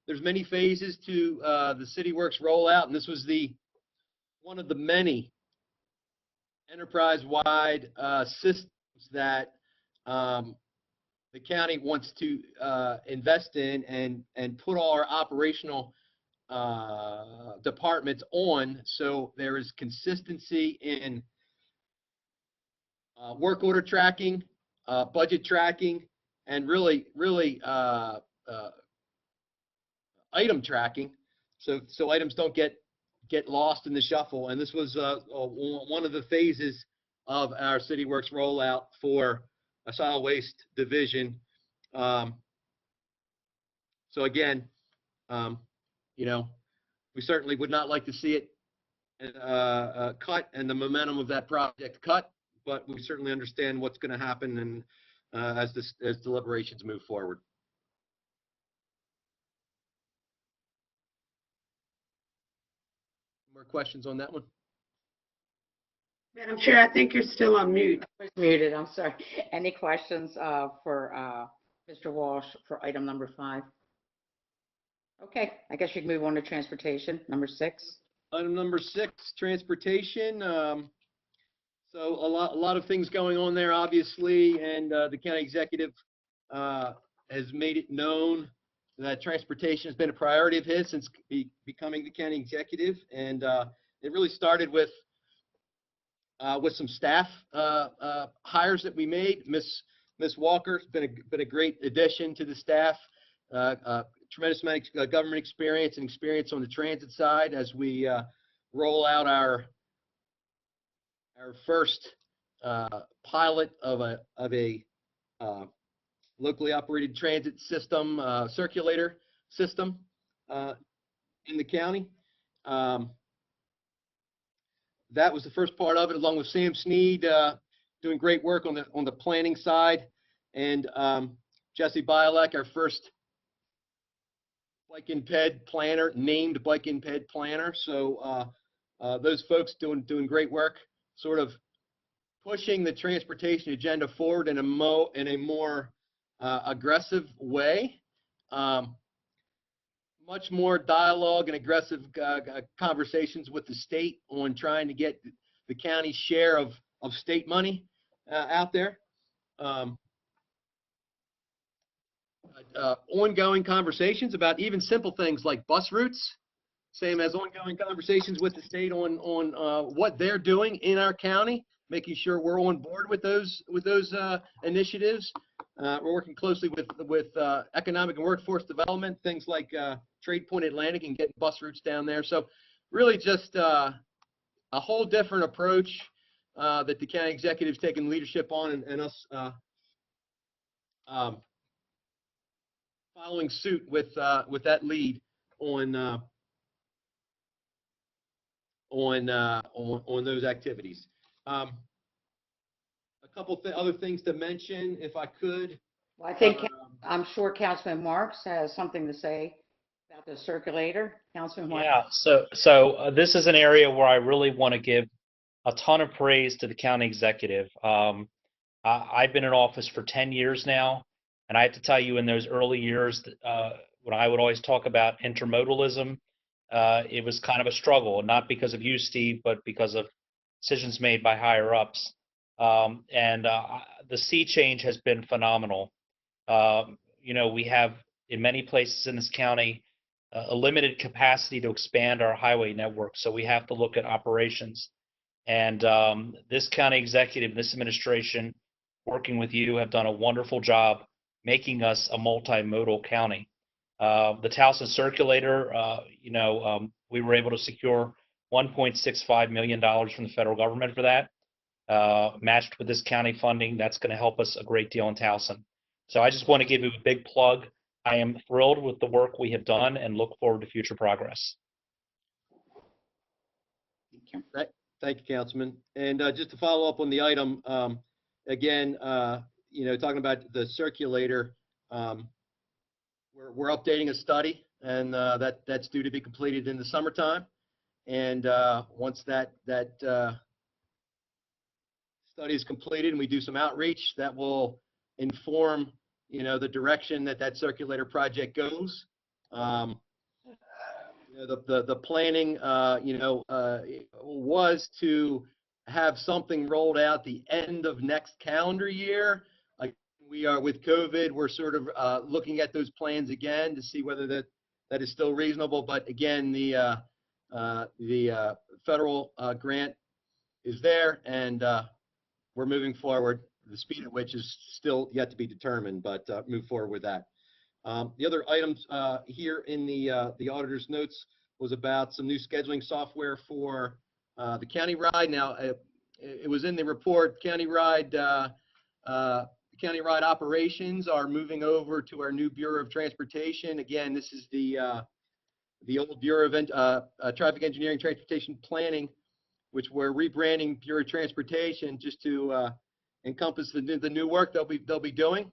There's many phases to the CityWorks rollout, and this was one of the many enterprise-wide systems that the county wants to invest in and put all our operational departments on, so there is consistency in work order tracking, budget tracking, and really item tracking, so items don't get lost in the shuffle. And this was one of the phases of our CityWorks rollout for a solid waste division. So again, you know, we certainly would not like to see it cut and the momentum of that project cut, but we certainly understand what's going to happen and as deliberations move forward. More questions on that one? Madam Chair, I think you're still on mute. I was muted, I'm sorry. Any questions for Mr. Walsh for item number 5? Okay, I guess you can move on to transportation, number 6. Item number 6, transportation. So a lot of things going on there, obviously, and the county executive has made it known that transportation has been a priority of his since becoming the county executive, and it really started with some staff hires that we made. Miss Walker's been a great addition to the staff. Tremendous amount of government experience and experience on the transit side as we roll out our first pilot of a locally operated transit system, circulator system in the county. That was the first part of it, along with Sam Sneed doing great work on the planning side, and Jesse Bialek, our first bike and ped planner, named bike and ped planner. So those folks doing great work, sort of pushing the transportation agenda forward in a more aggressive way. Much more dialogue and aggressive conversations with the state on trying to get the county's share of state money out there. Ongoing conversations about even simple things like bus routes, same as ongoing conversations with the state on what they're doing in our county, making sure we're on board with those initiatives. We're working closely with economic and workforce development, things like Trade Point Atlantic and getting bus routes down there. So really just a whole different approach that the county executive's taking leadership on, and us following suit with that lead on those activities. A couple other things to mention, if I could. Well, I think, I'm sure Councilman Marks has something to say about the circulator. Councilman Marks? Yeah, so this is an area where I really want to give a ton of praise to the county executive. I've been in office for 10 years now, and I have to tell you, in those early years, when I would always talk about intermodalism, it was kind of a struggle, not because of you, Steve, but because of decisions made by higher ups. The sea change has been phenomenal. We have, in many places in this county, a limited capacity to expand our highway network, so we have to look at operations. And this county executive, this administration, working with you, have done a wonderful job making us a multimodal county. The Towson Circulator, we were able to secure $1.65 million from the federal government for that, matched with this county funding. That's going to help us a great deal in Towson. So I just want to give you a big plug. I am thrilled with the work we have done and look forward to future progress. Thank you, Councilman. And just to follow up on the item, again, talking about the circulator, we're updating a study, and that's due to be completed in the summertime. And once that study is completed and we do some outreach, that will inform, the direction that circulator project goes. The planning, was to have something rolled out the end of next calendar year. We are, with COVID, we're sort of looking at those plans again to see whether that is still reasonable. But again, the federal grant is there, and we're moving forward. The speed at which is still yet to be determined, but move forward with that. The other items here in the auditor's notes was about some new scheduling software for the county ride. Now, it was in the report. County ride operations are moving over to our new Bureau of Transportation. Again, this is the old Bureau of Traffic Engineering, Transportation Planning, which we're rebranding Bureau of Transportation just to encompass the new work they'll be doing.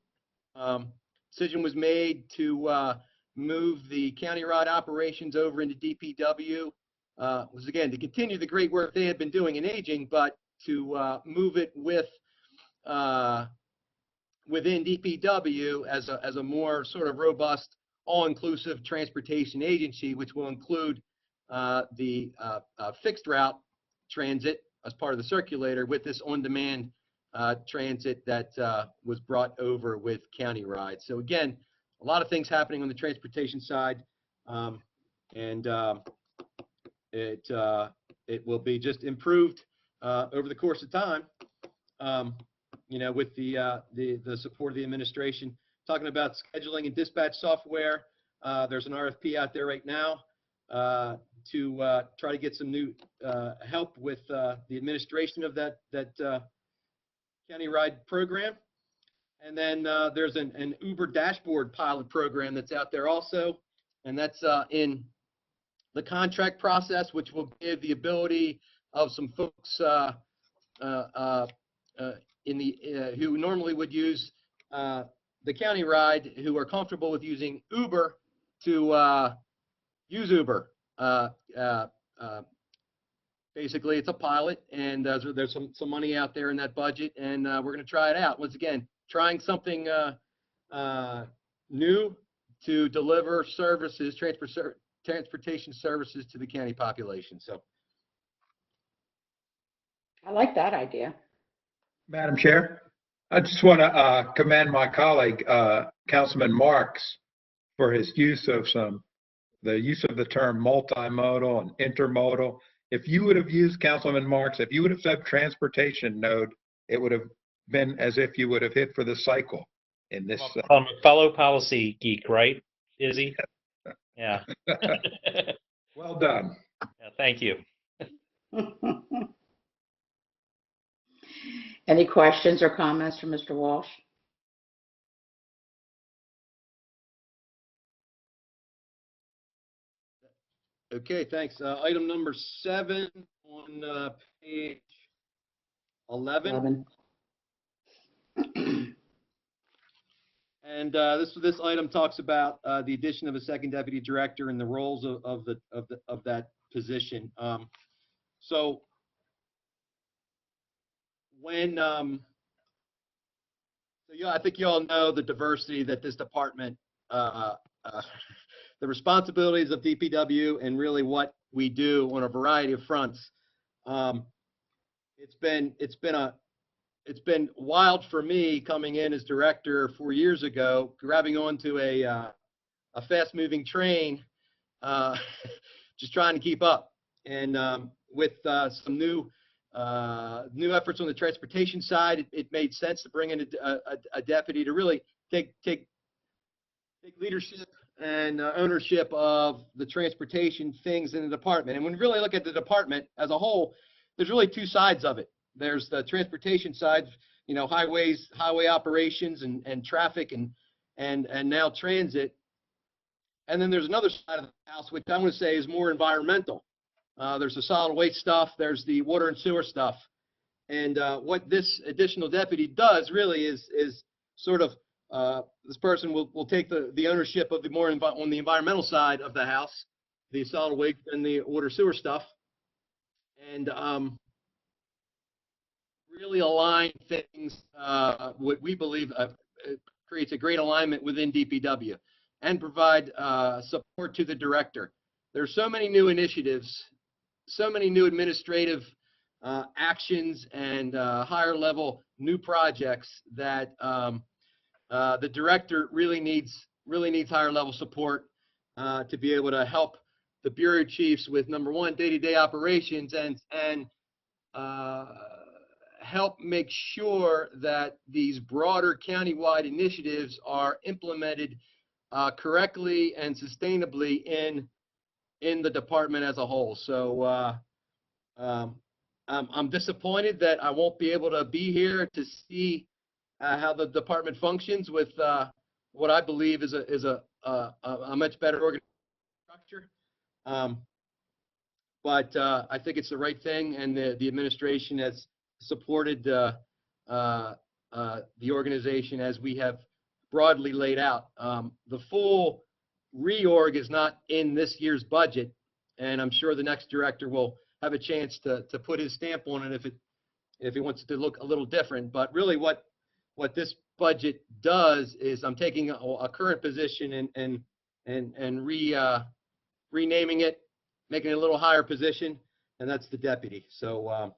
Decision was made to move the county ride operations over into DPW. Was again to continue the great work they had been doing in aging, but to move it within DPW as a more sort of robust, all-inclusive transportation agency, which will include the fixed route transit as part of the circulator with this on-demand transit that was brought over with county rides. So again, a lot of things happening on the transportation side, and it will be just improved over the course of time. With the support of the administration. Talking about scheduling and dispatch software, there's an RFP out there right now to try to get some new help with the administration of that county ride program. And then there's an Uber dashboard pilot program that's out there also, and that's in the contract process, which will give the ability of some folks who normally would use the county ride, who are comfortable with using Uber, to use Uber. basically it's a pilot, and there's some money out there in that budget, and we're going to try it out. Once again, trying something new to deliver services, transportation services to the county population. So I like that idea. Madam Chair, I just want to commend my colleague, Councilman Marks, for his use of the term multimodal and intermodal. If you would have used, Councilman Marks, if you would have said transportation node, it would have been as if you would have hit for the cycle in this. I'm a fellow policy geek, right, Izzy? Yeah. Well done. Yeah, thank you. Any questions or comments from Mr. Walsh? okay, thanks. Item number 7 on page 11. And this item talks about the addition of a second deputy director and the roles of that position. So when I think you all know the diversity that this department, the responsibilities of DPW, and really what we do on a variety of fronts. It's been wild for me coming in as director 4 years ago, grabbing onto a fast-moving train, just trying to keep up. And with some new efforts on the transportation side, it made sense to bring in a deputy to really take leadership and ownership of the transportation things in the department. And when we really look at the department as a whole, there's really two sides of it. There's the transportation side, highways, highway operations and traffic and now transit. And then there's another side of the house, which I'm going to say is more environmental. There's the solid waste stuff. There's the water and sewer stuff. And what this additional deputy does really is sort of this person will take the ownership of on the environmental side of the house, the solid waste and the water sewer stuff, and really align things. What we believe creates a great alignment within DPW, and provide support to the director. There's so many new initiatives, so many new administrative actions, and higher level new projects that the director really needs higher level support to be able to help the bureau chiefs with, number one, day-to-day operations, and help make sure that these broader countywide initiatives are implemented correctly and sustainably in the department as a whole. So I'm disappointed that I won't be able to be here to see how the department functions with what I believe is a much better organization structure. But I think it's the right thing, and the administration has supported the organization as we have broadly laid out. The full reorg is not in this year's budget, and I'm sure the next director will have a chance to put his stamp on it if he wants to look a little different. But really what this budget does is I'm taking a current position and renaming it, making it a little higher position, and that's the deputy. So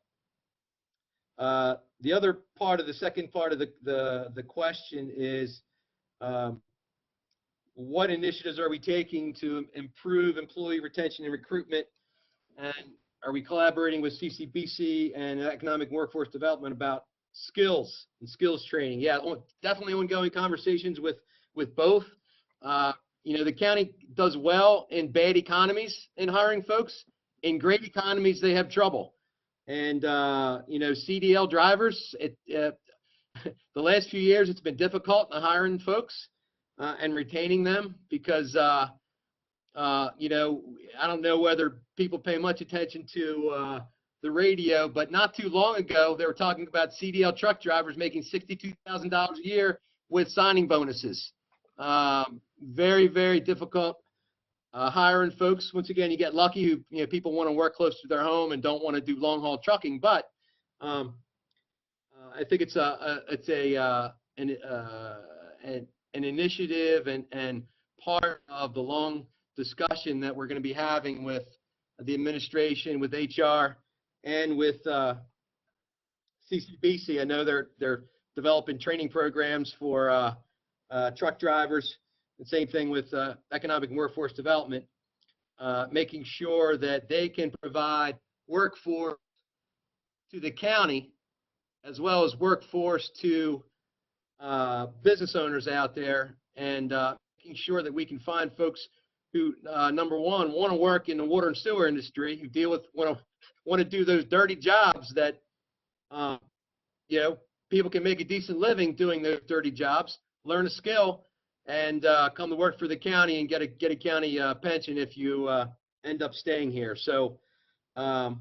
the other part of the second part of the question is what initiatives are we taking to improve employee retention and recruitment, and are we collaborating with CCBC and Economic Workforce Development about skills and skills training? Yeah, definitely ongoing conversations with both. The county does well in bad economies in hiring folks. In great economies, they have trouble. And, CDL drivers, the last few years, it's been difficult in hiring folks and retaining them because, I don't know whether people pay much attention to the radio, but not too long ago, they were talking about CDL truck drivers making $62,000 a year with signing bonuses. Very, very difficult hiring folks. Once again, you get lucky. People want to work close to their home and don't want to do long haul trucking. But I think it's an initiative and part of the long discussion that we're going to be having with the administration, with HR, and with CCBC. I know they're developing training programs for truck drivers. The same thing with economic and workforce development, making sure that they can provide workforce to the county as well as workforce to business owners out there, and making sure that we can find folks who, number one, want to work in the water and sewer industry, who want to do those dirty jobs that people can make a decent living doing those dirty jobs, learn a skill, and come to work for the county and get a county pension if you end up staying here. So other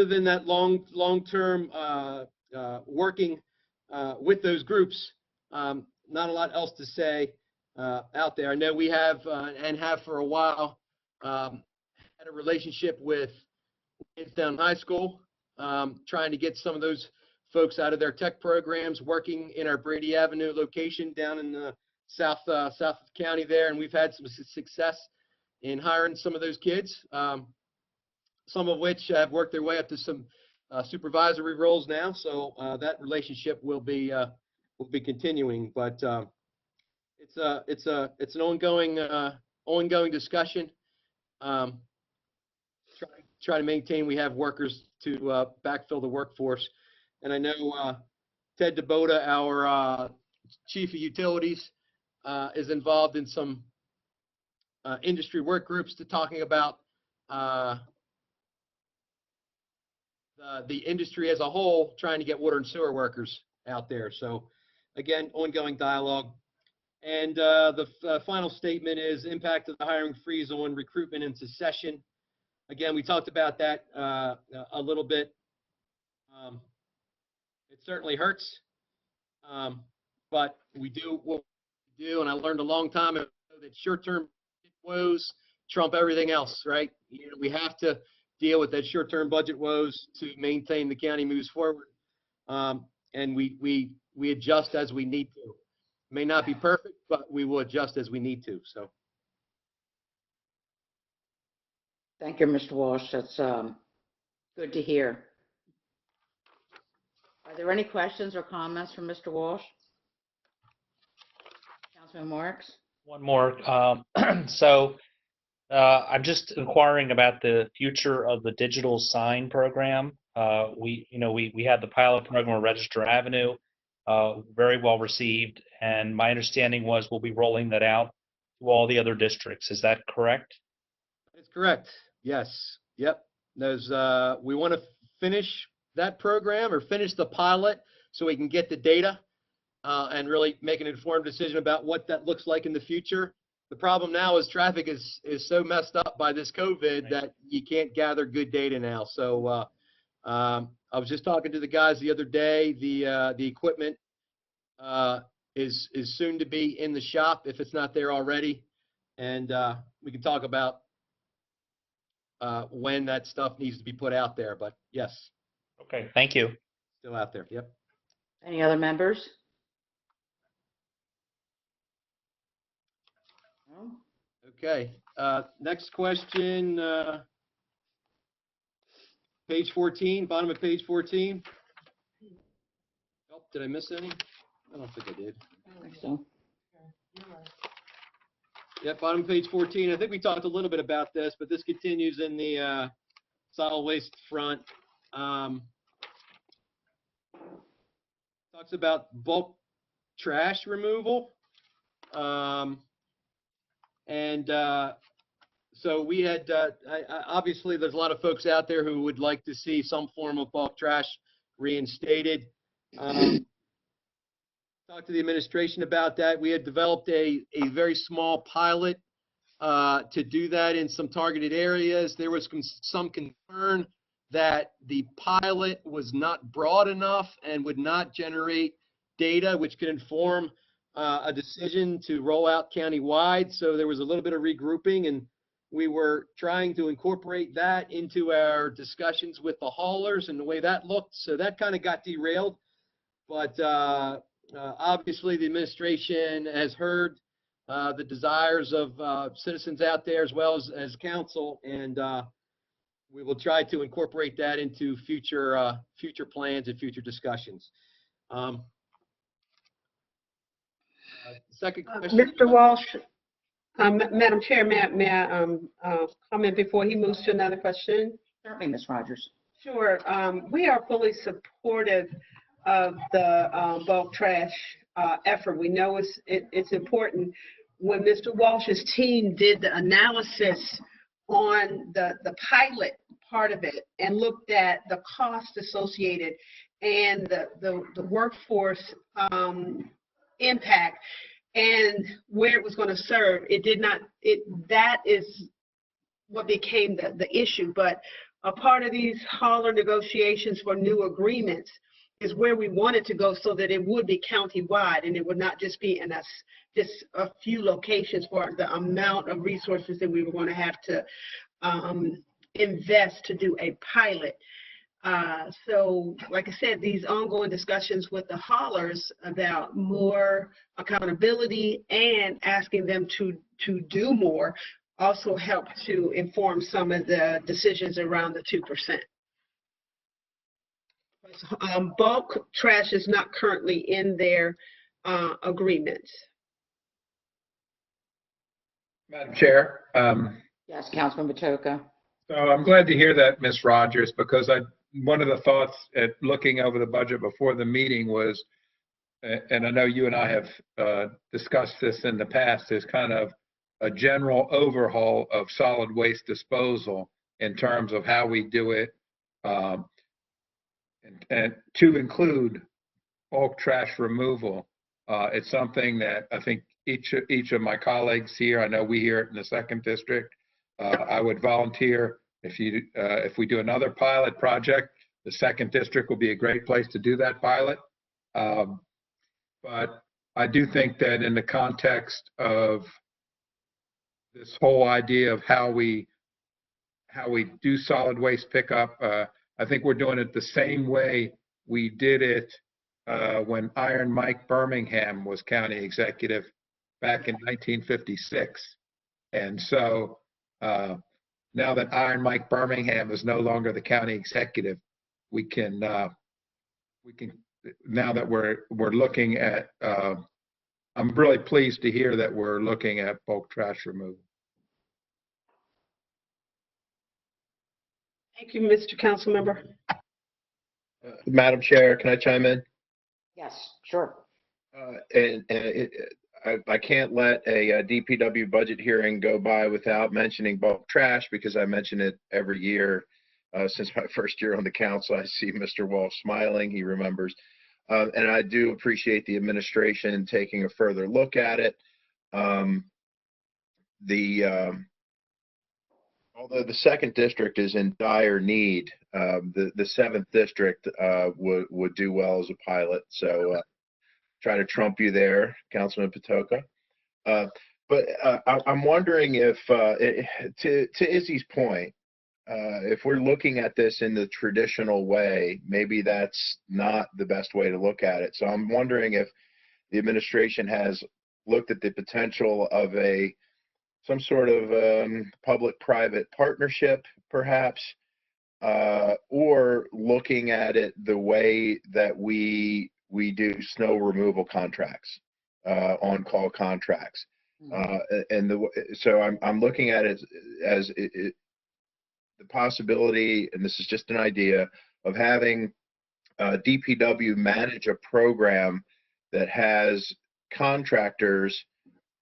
than that long-term working with those groups, not a lot else to say out there. I know we have and have for a while had a relationship with Lansdowne High School, trying to get some of those folks out of their tech programs working in our Brady Avenue location down in the south of the county there, and we've had some success in hiring some of those kids, some of which have worked their way up to some supervisory roles now. So that relationship will be continuing, but it's an ongoing discussion. Try to maintain we have workers to backfill the workforce. And I know Ted DeBoda, our chief of utilities, is involved in some industry work groups to talking about the industry as a whole, trying to get water and sewer workers out there. So again, ongoing dialogue. And the final statement is impact of the hiring freeze on recruitment and succession. Again, we talked about that a little bit. It certainly hurts, but we do what we do. And I learned a long time ago that short-term woes trump everything else, right? We have to deal with that short-term budget woes to maintain the county moves forward. And we adjust as we need to. May not be perfect, but we will adjust as we need to. So. Thank you, Mr. Walsh. That's good to hear. Are there any questions or comments from Mr. Walsh? Councilman Marks? One more. So I'm just inquiring about the future of the digital sign program. We had the pilot program on Register Avenue, very well received, and my understanding was we'll be rolling that out to all the other districts. Is that correct? That's correct. Yes. Yep. We want to finish that program or finish the pilot so we can get the data and really make an informed decision about what that looks like in the future. The problem now is traffic is so messed up by this COVID that you can't gather good data now. So I was just talking to the guys the other day. The equipment is soon to be in the shop if it's not there already, and we can talk about when that stuff needs to be put out there. But yes. Okay. Thank you. Still out there. Yep. Any other members? No? Okay. Next question. Page 14, bottom of page 14. Oh, did I miss any? I don't think I did. I think so. Yep, bottom of page 14. I think we talked a little bit about this, but this continues in the solid waste front. Talks about bulk trash removal. So we had, obviously there's a lot of folks out there who would like to see some form of bulk trash reinstated. Talked to the administration about that. We had developed a very small pilot to do that in some targeted areas. There was some concern that the pilot was not broad enough and would not generate data which could inform a decision to roll out countywide, so there was a little bit of regrouping, and we were trying to incorporate that into our discussions with the haulers and the way that looked. So that kind of got derailed. But obviously, the administration has heard the desires of citizens out there as well as council, and we will try to incorporate that into future plans and future discussions. Second question. Mr. Walsh, Madam Chair, may I comment before he moves to another question? Certainly, Ms. Rogers. Sure. We are fully supportive of the bulk trash effort. We know it's important. When Mr. Walsh's team did the analysis on the pilot part of it and looked at the cost associated and the workforce impact and where it was going to serve, that is what became the issue. But a part of these hauler negotiations for new agreements is where we wanted to go, so that it would be countywide and it would not just be in just a few locations for the amount of resources that we were going to have to invest to do a pilot. So like I said, these ongoing discussions with the haulers about more accountability and asking them to do more also help to inform some of the decisions around the 2%. Bulk trash is not currently in their agreements. Madam Chair, Yes, Councilman Matoka. so I'm glad to hear that, Ms. Rogers, because one of the thoughts at looking over the budget before the meeting was, and I know you and I have discussed this in the past, is kind of a general overhaul of solid waste disposal in terms of how we do it, and to include bulk trash removal. It's something that I think each of my colleagues here, I know we hear it in the 2nd District. I would volunteer if we do another pilot project, the 2nd District will be a great place to do that pilot. But I do think that in the context of this whole idea of how we do solid waste pickup, I think we're doing it the same way we did it when Iron Mike Birmingham was county executive back in 1956. And so now that Iron Mike Birmingham is no longer the county executive, we can now that we're looking at, I'm really pleased to hear that we're looking at bulk trash removal. Thank you, Mr. Councilmember. Madam Chair, can I chime in? Yes, sure. I can't let a DPW budget hearing go by without mentioning bulk trash, because I mention it every year since my first year on the council. I see Mr. Walsh smiling, he remembers. And I do appreciate the administration taking a further look at it. Although the 2nd District is in dire need, the 7th District would do well as a pilot. So try to trump you there, Councilman Patoka. But I'm wondering if, to Izzy's point, if we're looking at this in the traditional way, maybe that's not the best way to look at it. So I'm wondering if the administration has looked at the potential of some sort of public-private partnership, perhaps, or looking at it the way that we do snow removal contracts, on-call contracts. So I'm looking at it as the possibility, and this is just an idea, of having DPW manage a program that has contractors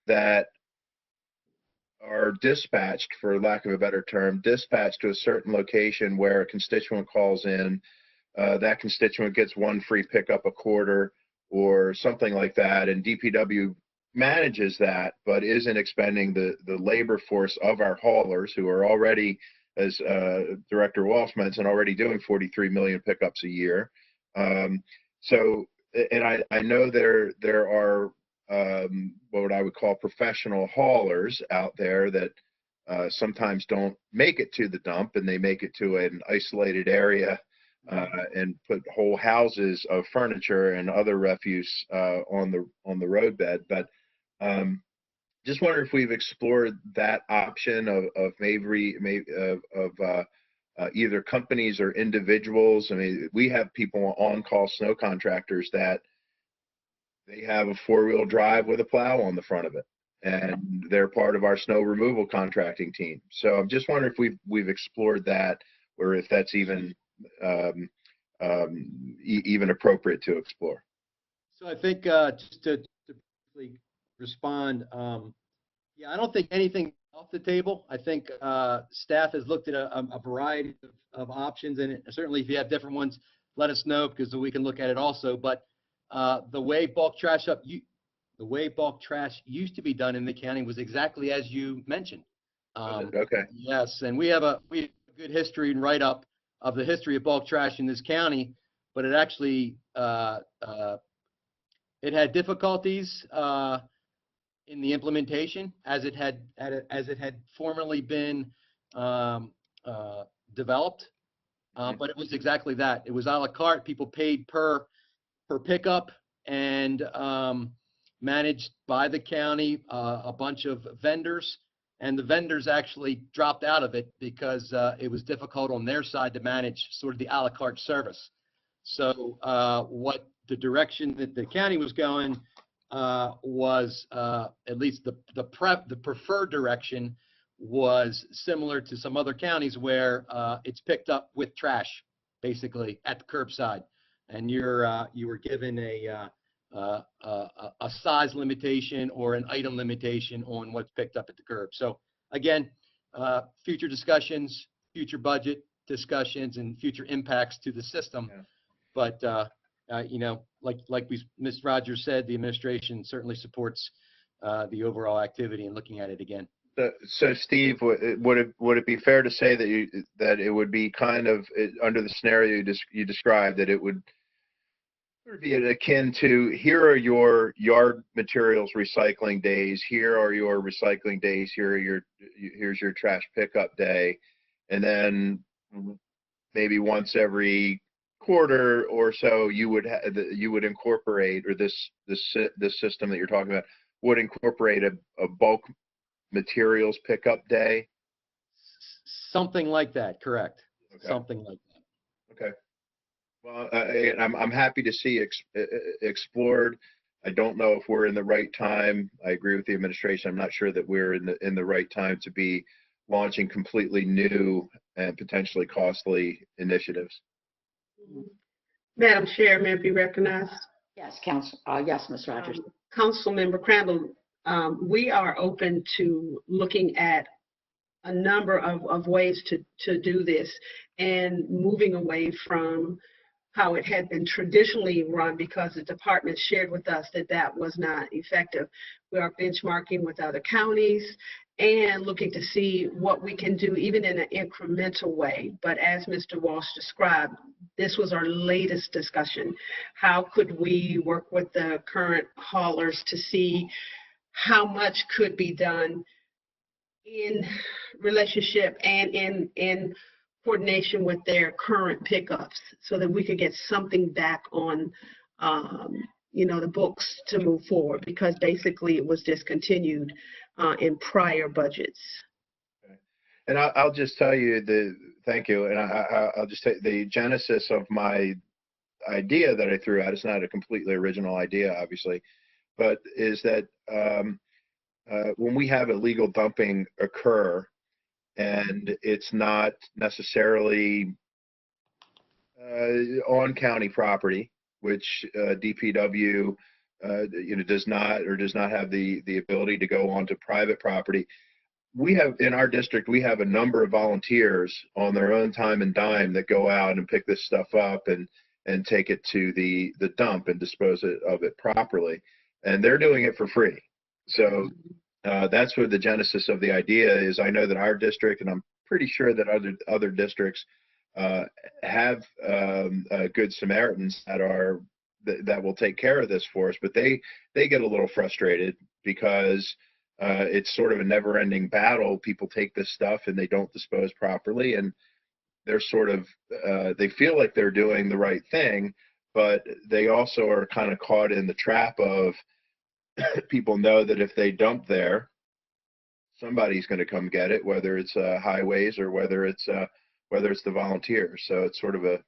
that are dispatched, for lack of a better term, dispatched to a certain location where a constituent calls in. That constituent gets one free pickup a quarter or something like that, and DPW manages that, but isn't expending the labor force of our haulers, who are already, as Director Walsh mentioned, already doing 43 million pickups a year. So, and I know there are what I would call professional haulers out there that sometimes don't make it to the dump, and they make it to an isolated area and put whole houses of furniture and other refuse on the roadbed. But just wonder if we've explored that option of either companies or individuals. I mean, we have people on-call snow contractors that they have a four-wheel drive with a plow on the front of it, and they're part of our snow removal contracting team. So I'm just wondering if we've explored that, or if that's even even appropriate to explore. So I think just to briefly respond, yeah, I don't think anything off the table. I think staff has looked at a variety of options, and certainly if you have different ones, let us know, because we can look at it also. But the way bulk trash used to be done in the county was exactly as you mentioned. Okay. Yes, and we have a good history and write-up of the history of bulk trash in this county, but it actually it had difficulties in the implementation as it had formerly been developed. But it was exactly that. It was a la carte. People paid per pickup, and managed by the county, a bunch of vendors, and the vendors actually dropped out of it because it was difficult on their side to manage sort of the a la carte service. So what the direction that the county was going was, at least the preferred direction, was similar to some other counties where it's picked up with trash, basically at the curbside, and you were given a size limitation or an item limitation on what's picked up at the curb. So again, future discussions, future budget discussions, and future impacts to the system. Yeah. But you know, like Ms. Rogers said, the administration certainly supports the overall activity and looking at it again. So Steve, would it be fair to say that it would be kind of under the scenario you described, that it would be akin to, here are your yard materials recycling days, here are your recycling days, here's your trash pickup day, and then maybe once every quarter or so you would incorporate, or this system that you're talking about would incorporate a bulk materials pickup day? Something like that, correct. Okay. Something like that. Okay. Well, I'm happy to see explored. I don't know if we're in the right time. I agree with the administration. I'm not sure that we're in the right time to be launching completely new and potentially costly initiatives. Madam Chair, may I be recognized? Yes, yes, Ms. Rogers. Councilmember Crandall, we are open to looking at a number of ways to do this, and moving away from how it had been traditionally run, because the department shared with us that was not effective. We are benchmarking with other counties and looking to see what we can do, even in an incremental way. But as Mr. Walsh described, this was our latest discussion. How could we work with the current haulers to see how much could be done in relationship and in coordination with their current pickups, so that we could get something back on the books to move forward, because basically it was discontinued in prior budgets. Okay. And I'll just tell you thank you, and I'll just say the genesis of my idea that I threw out, it's not a completely original idea, obviously, but is that when we have illegal dumping occur, and it's not necessarily on county property, which DPW does not have the ability to go onto private property. We have, in our district, we have a number of volunteers on their own time and dime that go out and pick this stuff up and take it to the dump and dispose of it properly, and they're doing it for free. So that's where the genesis of the idea is. I know that our district, and I'm pretty sure that other districts have Good Samaritans that are that will take care of this for us, but they get a little frustrated because it's sort of a never-ending battle. People take this stuff and they don't dispose properly, and they're sort of they feel like they're doing the right thing, but they also are kind of caught in the trap of people know that if they dump there, somebody's going to come get it, whether it's highways or whether it's the volunteers. So it's sort of a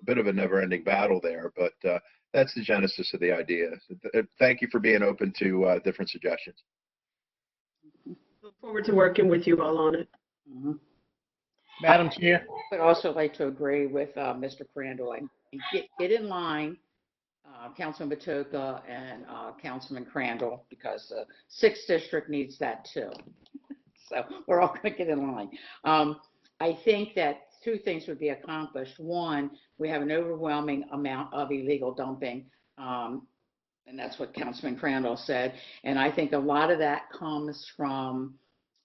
bit of a never-ending battle there, but that's the genesis of the idea. Thank you for being open to different suggestions. Look forward to working with you all on it. Mhm. Madam Chair? I would also like to agree with Mr. Crandall and get in line, Councilman Batoka and Councilman Crandall, because the 6th district needs that too. So we're all going to get in line. I think that 2 things would be accomplished. One, we have an overwhelming amount of illegal dumping, and that's what Councilman Crandall said. And I think a lot of that comes from,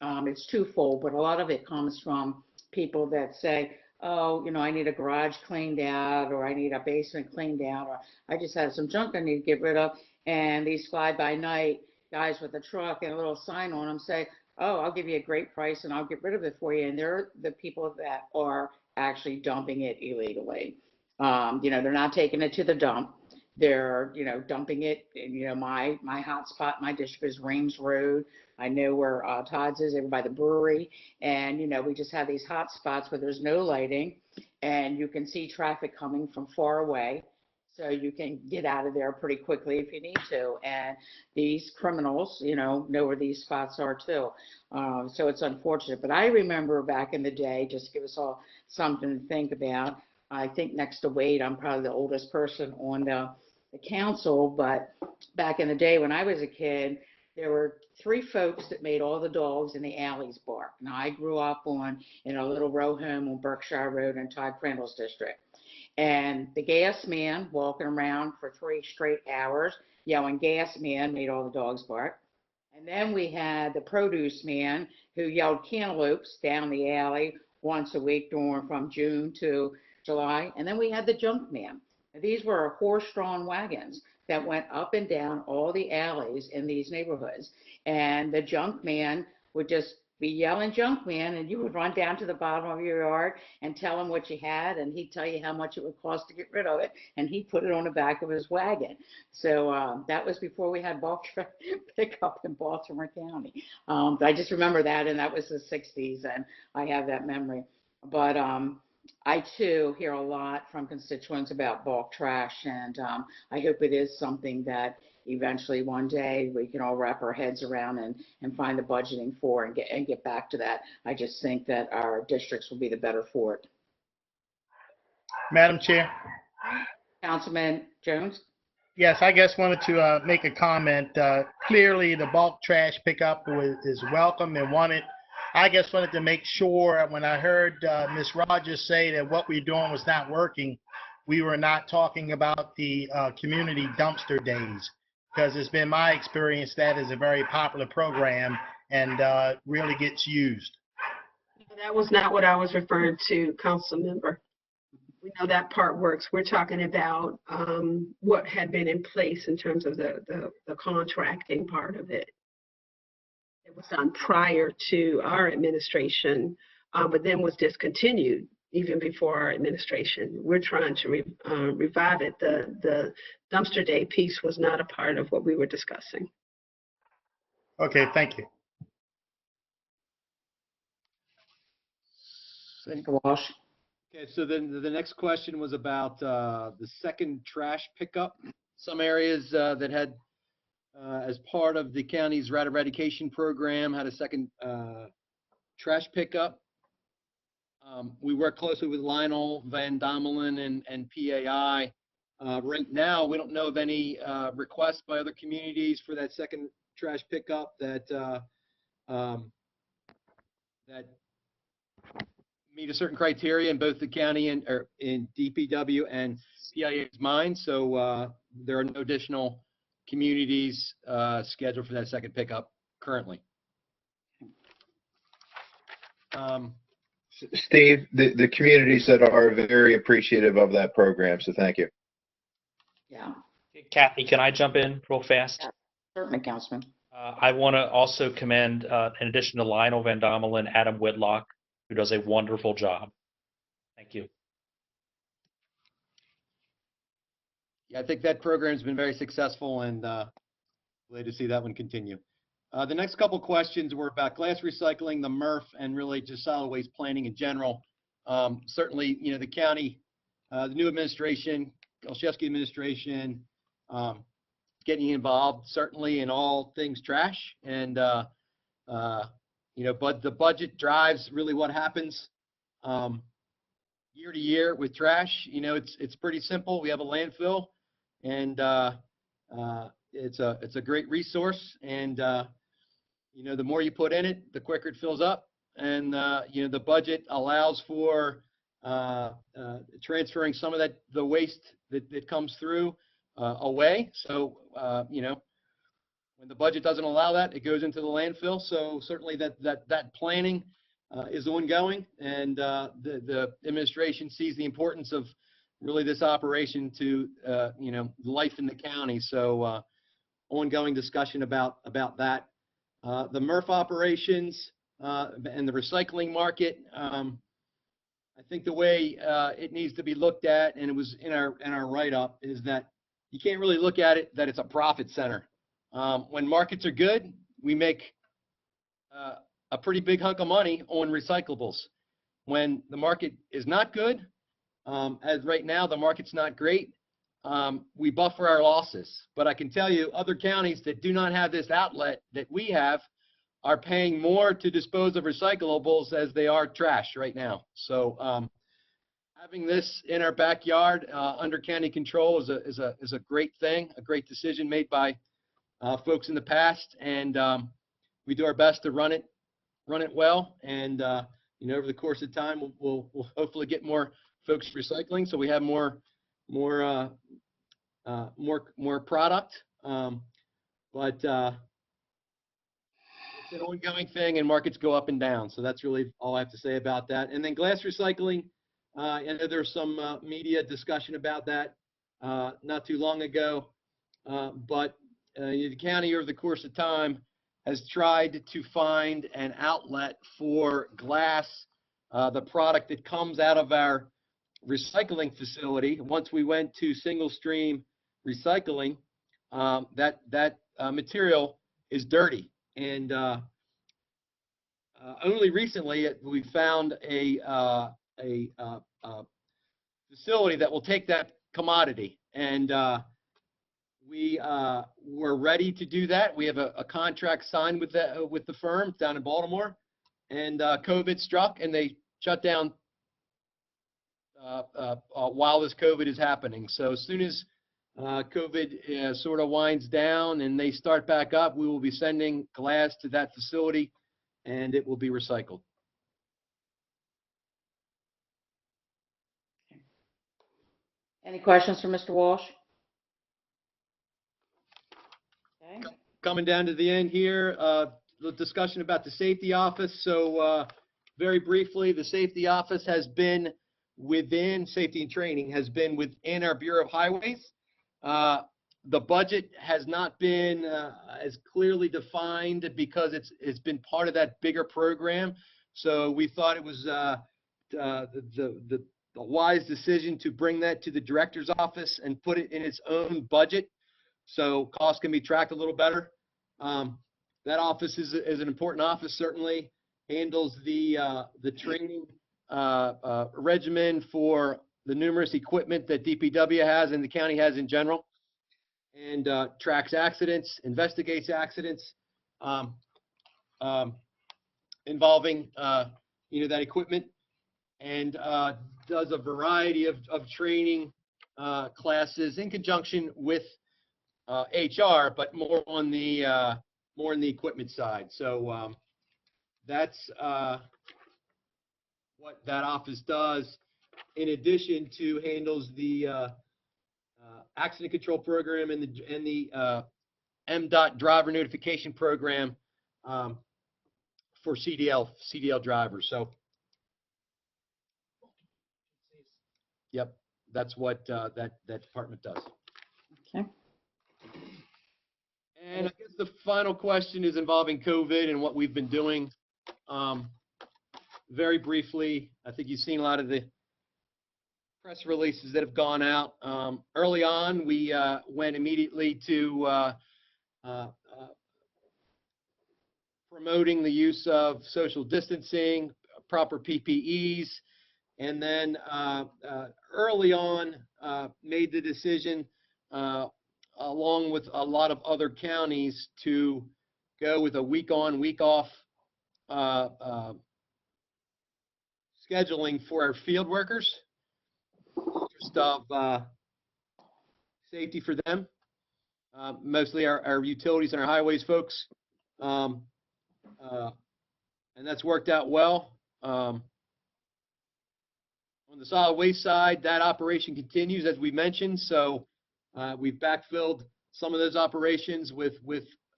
it's twofold, but a lot of it comes from people that say, oh, I need a garage cleaned out, or I need a basement cleaned out, or I just have some junk I need to get rid of. And these fly-by-night guys with a truck and a little sign on them say, oh, I'll give you a great price and I'll get rid of it for you. And they're the people that are actually dumping it illegally. They're not taking it to the dump. They're, dumping it. And, my hot spot, my district is Rames Road. I know where Todd's is, over by the brewery. And, we just have these hot spots where there's no lighting and you can see traffic coming from far away. So you can get out of there pretty quickly if you need to. And these criminals, know where these spots are too. So it's unfortunate. But I remember back in the day, just to give us all something to think about, I think next to Wade, I'm probably the oldest person on the council. But back in the day when I was a kid, there were 3 folks that made all the dogs in the alleys bark. Now, I grew up in a little row home on Berkshire Road in Todd Crandall's district. And the gas man walking around for 3 straight hours yelling gas man made all the dogs bark. And then we had the produce man who yelled cantaloupes down the alley once a week from June to July. And then we had the junk man. And these were horse-drawn wagons that went up and down all the alleys in these neighborhoods. And the junk man would just be yelling junk man, and you would run down to the bottom of your yard and tell him what you had, and he'd tell you how much it would cost to get rid of it, and he'd put it on the back of his wagon. So that was before we had bulk pickup in Baltimore County. I just remember that, and that was the 60s, and I have that memory. But I too hear a lot from constituents about bulk trash, and I hope it is something that eventually one day we can all wrap our heads around and find the budgeting for and get back to that. I just think that our districts will be the better for it. Madam Chair? Councilman Jones? Yes, I just wanted to make a comment. Clearly, the bulk trash pickup is welcome and wanted. I just wanted to make sure when I heard Ms. Rogers say that what we're doing was not working, we were not talking about the community dumpster days, because it's been my experience that is a very popular program and really gets used. That was not what I was referring to, council member. We know that part works. We're talking about what had been in place in terms of the contracting part of it. It was done prior to our administration, but then was discontinued even before our administration. We're trying to revive it. The dumpster day piece was not a part of what we were discussing. Okay, thank you. Mr. Walsh? Okay, so then the next question was about the second trash pickup. Some areas that had, as part of the county's rat eradication program, had a second trash pickup. We work closely with Lionel Van Domelen and PAI. Right now, we don't know of any requests by other communities for that second trash pickup that that meet a certain criteria in both the county and or in DPW and PIA's mind. So there are no additional communities scheduled for that second pickup currently. Steve, the community said are very appreciative of that program, so thank you. Yeah. Kathy, can I jump in real fast? Certainly, Councilman. I want to also commend, in addition to Lionel Van Domelen, Adam Whitlock, who does a wonderful job. Thank you. Yeah, I think that program's been very successful and glad to see that one continue. The next couple questions were about glass recycling, the MRF, and really just solid waste planning in general. Certainly, the county, the new administration, Olszewski administration, getting involved certainly in all things trash. And, but the budget drives really what happens year to year with trash. It's pretty simple. We have a landfill, and it's a great resource. And, the more you put in it, the quicker it fills up. And, the budget allows for transferring some of the waste that comes through away. So, when the budget doesn't allow that, it goes into the landfill. So certainly that planning is ongoing, and the administration sees the importance of really this operation to life in the county. So ongoing discussion about that. The MRF operations and the recycling market. I think the way it needs to be looked at, and it was in our write-up, is that you can't really look at it that it's a profit center. When markets are good, we make a pretty big hunk of money on recyclables. When the market is not good, as right now the market's not great, we buffer our losses. But I can tell you, other counties that do not have this outlet that we have are paying more to dispose of recyclables as they are trash right now. So having this in our backyard under county control is a great thing, a great decision made by folks in the past, and we do our best to run it well. And over the course of time, we'll hopefully get more folks recycling, so we have more product. But it's an ongoing thing, and markets go up and down. So that's really all I have to say about that. And then glass recycling, I know there's some media discussion about that not too long ago, but the county over the course of time has tried to find an outlet for glass, the product that comes out of our recycling facility. Once we went to single stream recycling, that material is dirty. And only recently we found a facility that will take that commodity, and we were ready to do that. We have a contract signed with the firm down in Baltimore, and COVID struck, and they shut down while this COVID is happening. So as soon as COVID sort of winds down and they start back up, we will be sending glass to that facility, and it will be recycled. Any questions for Mr. Walsh? Okay. Coming down to the end here, the discussion about the safety office. So very briefly, the safety office has been within safety and training, has been within our Bureau of Highways. The budget has not been as clearly defined because it's been part of that bigger program. So we thought it was the wise decision to bring that to the director's office and put it in its own budget, so costs can be tracked a little better. That office is an important office, certainly handles the training regimen for the numerous equipment that DPW has and the county has in general, and tracks accidents, investigates accidents involving that equipment, and does a variety of training classes in conjunction with HR, but more on the equipment side. So that's what that office does. In addition to handles the accident control program and the MDOT driver notification program for CDL drivers. So, yep, that's what that department does. Okay. And I guess the final question is involving COVID and what we've been doing. Very briefly, I think you've seen a lot of the press releases that have gone out. Early on, we went immediately to promoting the use of social distancing, proper PPEs, and then early on made the decision, along with a lot of other counties, to go with a week on, week off scheduling for our field workers, just of safety for them, mostly our utilities and our highways folks. And that's worked out well. On the solid waste side, that operation continues, as we mentioned. So we've backfilled some of those operations with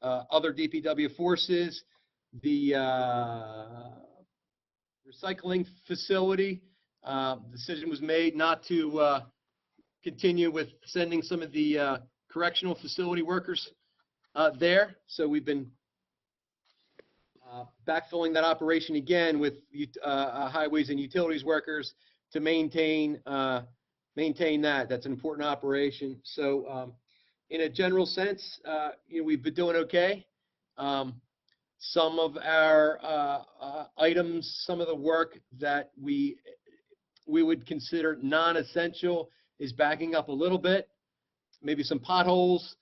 other DPW forces. The recycling facility, decision was made not to continue with sending some of the correctional facility workers there. So we've been backfilling that operation again with highways and utilities workers to maintain that. That's an important operation. So in a general sense, we've been doing okay. Some of our items, some of the work that we would consider non-essential is backing up a little bit. Maybe some potholes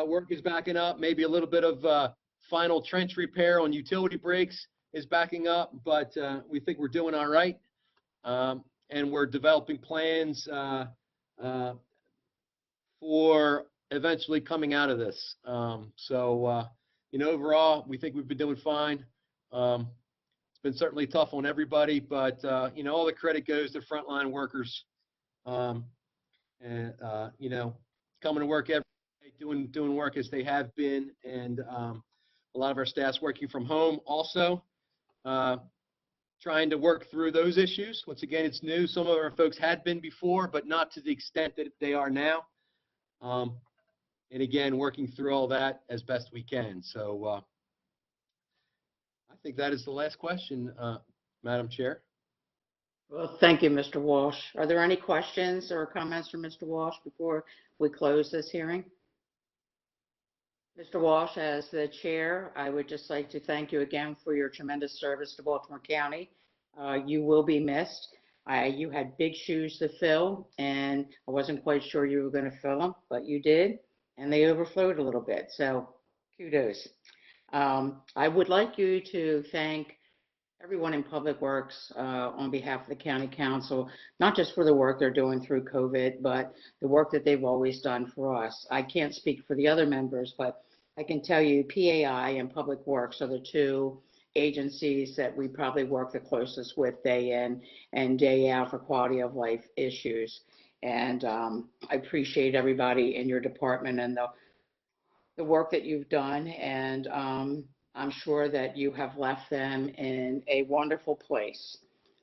work is backing up. Maybe a little bit of final trench repair on utility breaks is backing up, but we think we're doing all right. And we're developing plans for eventually coming out of this. Overall, we think we've been doing fine. It's been certainly tough on everybody, but all the credit goes to frontline workers. Coming to work every day, doing work as they have been, and a lot of our staff's working from home also, trying to work through those issues. Once again, it's new. Some of our folks had been before, but not to the extent that they are now. And again, working through all that as best we can. So I think that is the last question, Madam Chair. Well, thank you, Mr. Walsh. Are there any questions or comments from Mr. Walsh before we close this hearing? Mr. Walsh, as the chair, I would just like to thank you again for your tremendous service to Baltimore County. You will be missed. You had big shoes to fill, and I wasn't quite sure you were going to fill them, but you did, and they overflowed a little bit, so kudos. I would like you to thank everyone in Public Works on behalf of the County Council, not just for the work they're doing through COVID, but the work that they've always done for us. I can't speak for the other members, but I can tell you PAI and Public Works are the two agencies that we probably work the closest with day in and day out for quality of life issues. And I appreciate everybody in your department and the work that you've done. And I'm sure that you have left them in a wonderful place.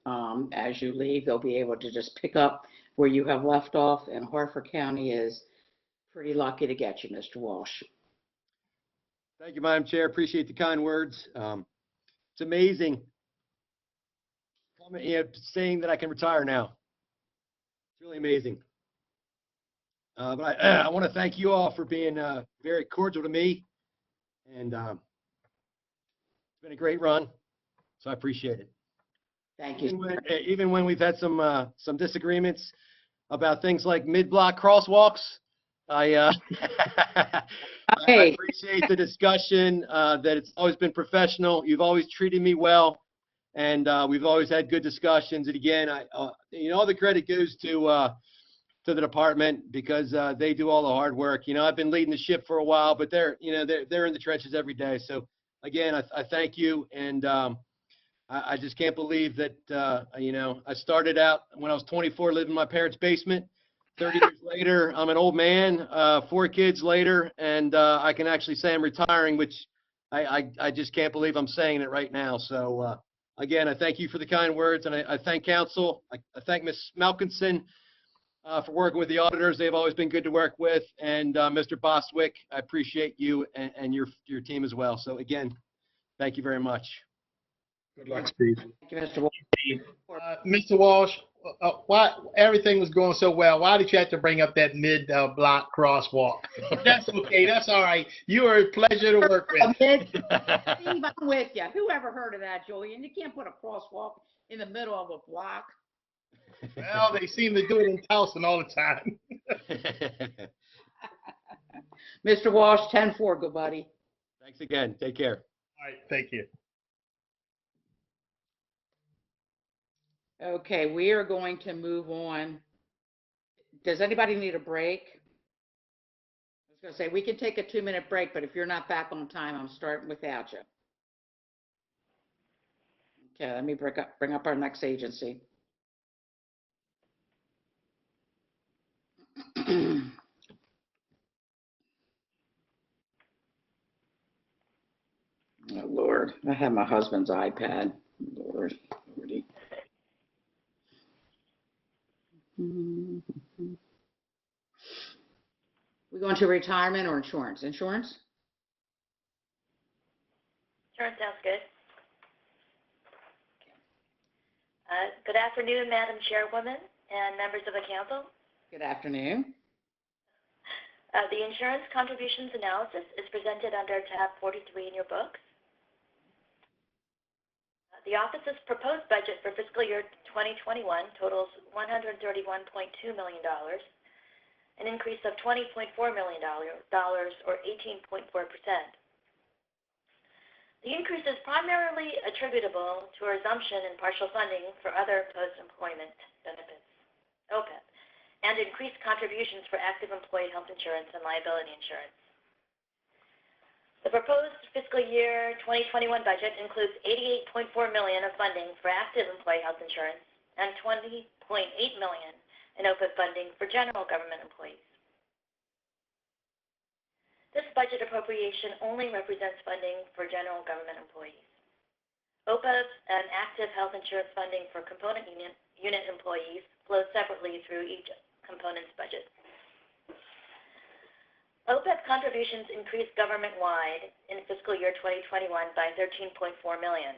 As you leave, they'll be able to just pick up where you have left off, and Harford County is pretty lucky to get you, Mr. Walsh. Thank you, Madam Chair. Appreciate the kind words. It's amazing saying that I can retire now. It's really amazing. But I want to thank you all for being very cordial to me, and it's been a great run, so I appreciate it. Thank you. Even when we've had some disagreements about things like mid-block crosswalks, I appreciate the discussion, that it's always been professional. You've always treated me well, and we've always had good discussions. And again, all the credit goes to the department, because they do all the hard work. I've been leading the ship for a while, but they're in the trenches every day. So again, I thank you, and I just can't believe that I started out when I was 24, living in my parents' basement. 30 years later, I'm an old man, 4 kids later, and I can actually say I'm retiring, which I just can't believe I'm saying it right now. So again, I thank you for the kind words, and I thank council. I thank Ms. Malkinson for working with the auditors. They've always been good to work with. And Mr. Bostwick, I appreciate you and your team as well. So again, thank you very much. Good luck, Steve. Thank you, Mr. Walsh. Mr. Walsh, why everything was going so well? Why did you have to bring up that mid-block crosswalk? That's okay. That's all right. You are a pleasure to work with. Steve, I'm with you. Who ever heard of that, Julian? You can't put a crosswalk in the middle of a block. Well, they seem to do it in Towson all the time. Mr. Walsh, 10-4, good buddy. Thanks again. Take care. All right, thank you. Okay, we are going to move on. Does anybody need a break? I was going to say, we can take a 2-minute break, but if you're not back on time, I'm starting without you. Okay, let me bring up our next agency. Oh, Lord, I have my husband's iPad. Lord, Lordy. We going to retirement or insurance? Insurance? Sure, sounds good. Good afternoon, Madam Chairwoman and members of the council. Good afternoon. The insurance contributions analysis is presented under tab 43 in your books. The office's proposed budget for fiscal year 2021 totals $131.2 million, an increase of $20.4 million, or 18.4%. The increase is primarily attributable to a resumption in partial funding for other post-employment benefits, OPEB, and increased contributions for active employee health insurance and liability insurance. The proposed fiscal year 2021 budget includes $88.4 million of funding for active employee health insurance and $20.8 million in OPEB funding for general government employees. This budget appropriation only represents funding for general government employees. OPEB and active health insurance funding for component unit employees flows separately through each component's budget. OPEB contributions increased government-wide in fiscal year 2021 by $13.4 million.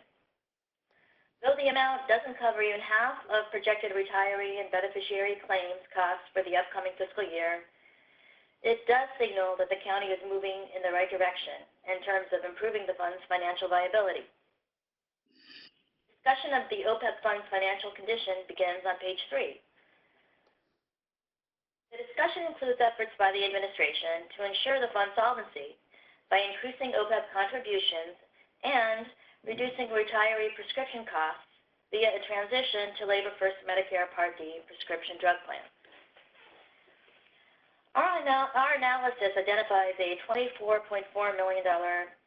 Though the amount doesn't cover even half of projected retiree and beneficiary claims costs for the upcoming fiscal year, it does signal that the county is moving in the right direction in terms of improving the fund's financial viability. Discussion of the OPEB fund's financial condition begins on page 3. The discussion includes efforts by the administration to ensure the fund's solvency by increasing OPEB contributions and reducing retiree prescription costs via a transition to Labor First Medicare Part D prescription drug plan. Our analysis identifies a $24.4 million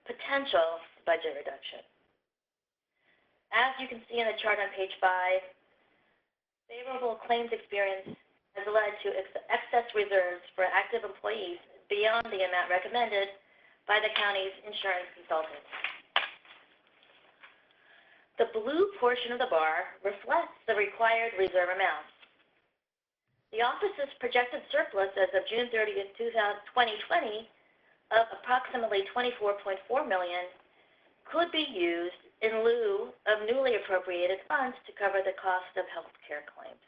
potential budget reduction. As you can see in the chart on page 5, favorable claims experience has led to excess reserves for active employees beyond the amount recommended by the county's insurance consultants. The blue portion of the bar reflects the required reserve amounts. The office's projected surplus as of June 30th, 2020 of approximately $24.4 million could be used in lieu of newly appropriated funds to cover the cost of health care claims.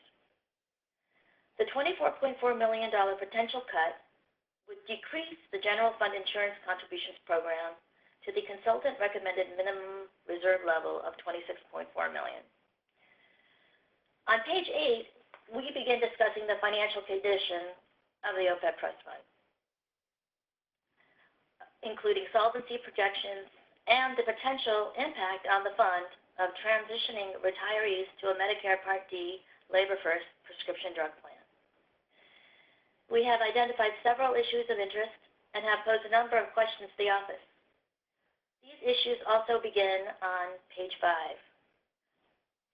The $24.4 million potential cut would decrease the general fund insurance contributions program to the consultant recommended minimum reserve level of $26.4 million. On page 8, we begin discussing the financial condition of the OPEB trust fund, including solvency projections and the potential impact on the fund of transitioning retirees to a Medicare Part D Labor First prescription drug plan. We have identified several issues of interest and have posed a number of questions to the office. These issues also begin on page 5.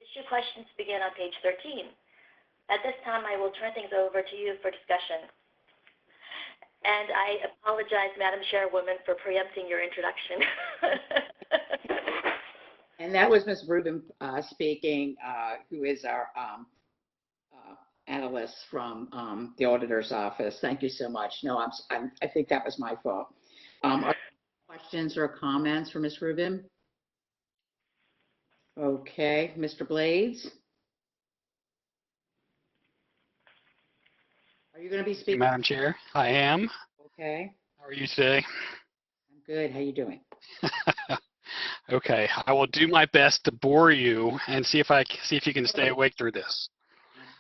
Issue questions begin on page 13. At this time, I will turn things over to you for discussion. And I apologize, Madam Chairwoman, for preempting your introduction. And that was Ms. Rubin speaking, who is our analysts from the auditor's office. Thank you so much. No, I think that was my fault. Are there questions or comments for Ms. Rubin? Okay, Mr. Blades? Are you going to be speaking? Madam Chair, I am. Okay, How are you today? I'm good. How you doing? Okay, I will do my best to bore you and see if you can stay awake through this.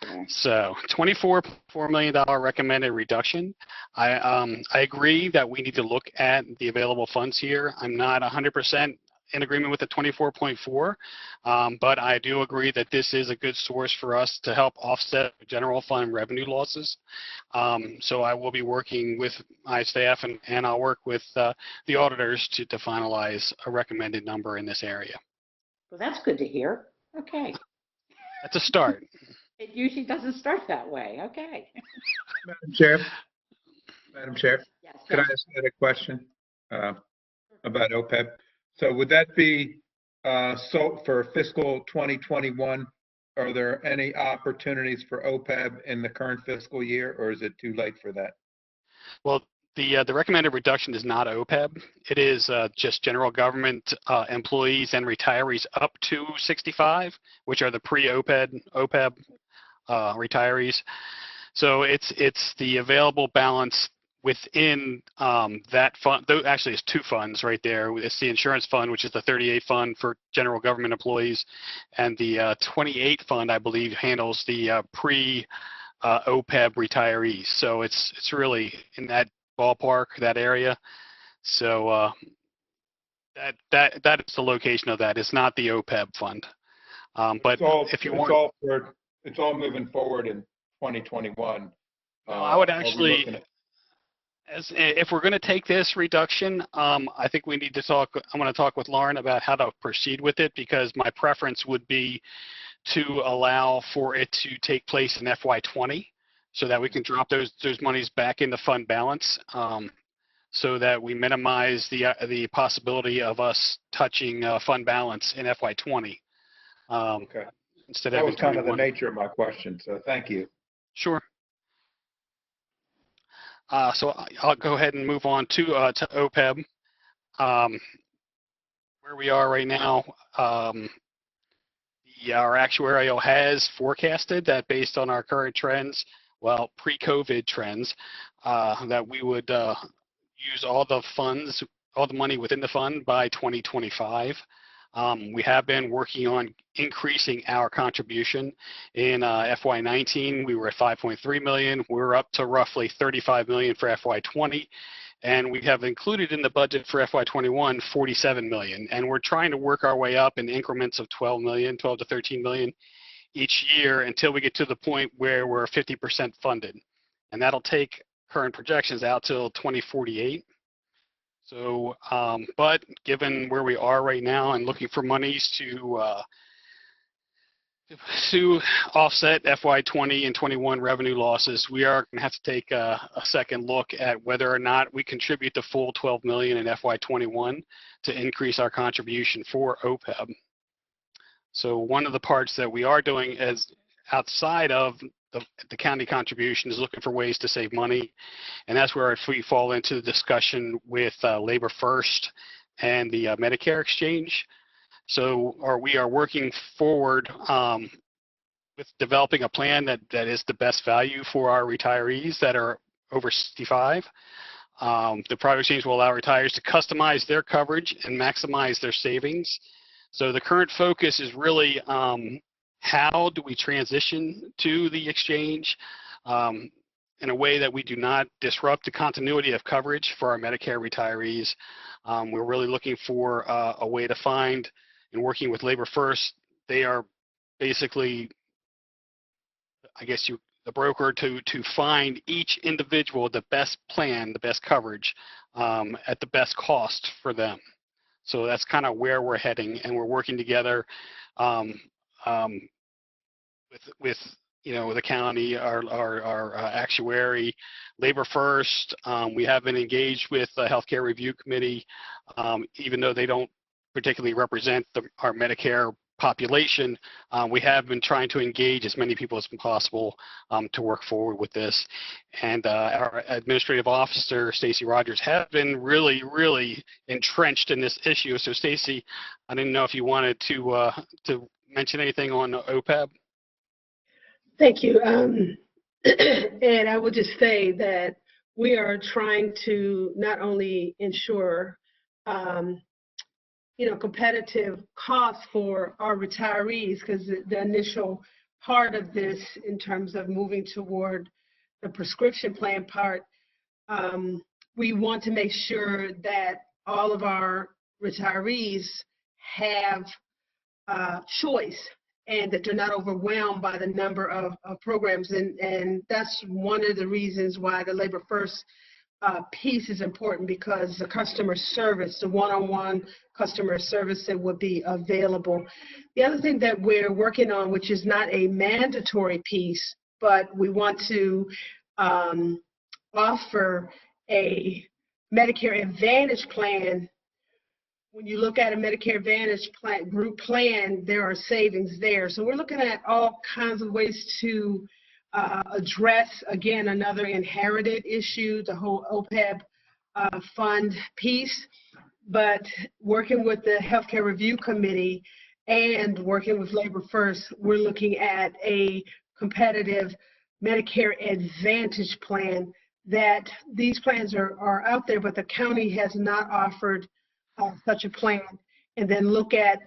Okay. So, $24.4 million recommended reduction. I agree that we need to look at the available funds here. I'm not 100% in agreement with the 24.4, but I do agree that this is a good source for us to help offset general fund revenue losses. So I will be working with my staff and I'll work with the auditors to finalize a recommended number in this area. Well, that's good to hear. Okay. That's a start. It usually doesn't start that way. Okay. Madam Chair, Yes. could I yes. ask a question about OPEB? So would that be so for fiscal 2021? Are there any opportunities for OPEB in the current fiscal year, or is it too late for that? Well, the recommended reduction is not OPEB. It is just general government employees and retirees up to 65, which are the pre-OPEB retirees. So it's the available balance within that fund. Though actually, it's two funds right there. It's the insurance fund, which is the 38 fund for general government employees, and the 28 fund, I believe, handles the pre-OPEB retirees. So it's really in that ballpark, that area. So that is the location of that. It's not the OPEB fund. But if you want, it's all moving forward in 2021. I would actually, if we're going to take this reduction, I think we need to talk. I'm going to talk with Lauren about how to proceed with it, because my preference would be to allow for it to take place in FY20, so that we can drop those monies back into fund balance, so that we minimize the possibility of us touching fund balance in FY20. Okay. Instead That of was kind of the 21. nature of my question, so thank you. Sure. So I'll go ahead and move on to OPEB. Where we are right now, our actuarial has forecasted that based on our current trends, well, pre-COVID trends, that we would use all the funds, all the money within the fund by 2025. We have been working on increasing our contribution. In FY19, we were at 5.3 million. We're up to roughly 35 million for FY20. And we have included in the budget for FY21, 47 million. And we're trying to work our way up in increments of 12 to 13 million each year until we get to the point where we're 50% funded. And that'll take current projections out till 2048. So, but given where we are right now and looking for monies to offset FY20 and 21 revenue losses, we are going to have to take a second look at whether or not we contribute the full 12 million in FY21 to increase our contribution for OPEB. So one of the parts that we are doing is outside of the county contribution is looking for ways to save money. And that's where we fall into the discussion with Labor First and the Medicare exchange. So we are working forward with developing a plan that is the best value for our retirees that are over 65. The private exchange will allow retirees to customize their coverage and maximize their savings. So the current focus is really how do we transition to the exchange in a way that we do not disrupt the continuity of coverage for our Medicare retirees. We're really looking for a way to find, and working with Labor First, they are basically, I guess, the broker to find each individual the best plan, the best coverage at the best cost for them. So that's kind of where we're heading, and we're working together with the county, our actuary, Labor First. We have been engaged with the Healthcare Review Committee, even though they don't particularly represent our Medicare population, we have been trying to engage as many people as possible to work forward with this. And our administrative officer, Stacy Rogers, has been really, really entrenched in this issue. So Stacy, I didn't know if you wanted to mention anything on OPEB. Thank you. And I would just say that we are trying to not only ensure competitive costs for our retirees, because the initial part of this in terms of moving toward the prescription plan part, we want to make sure that all of our retirees have choice and that they're not overwhelmed by the number of programs. And that's one of the reasons why the Labor First piece is important, because the customer service, the one-on-one customer service that would be available. The other thing that we're working on, which is not a mandatory piece, but we want to offer a Medicare Advantage plan. When you look at a Medicare Advantage plan, group plan, there are savings there. So we're looking at all kinds of ways to address, again, another inherited issue, the whole OPEB fund piece. But working with the Healthcare Review Committee and working with Labor First, we're looking at a competitive Medicare Advantage plan. That these plans are out there, but the county has not offered such a plan. And then look at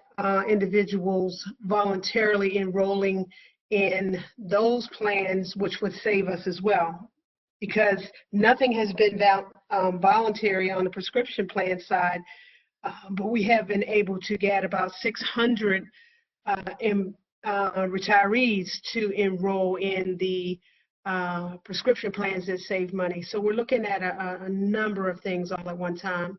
individuals voluntarily enrolling in those plans, which would save us as well, because nothing has been voluntary on the prescription plan side, but we have been able to get about 600 retirees to enroll in the prescription plans that save money. So we're looking at a number of things all at one time.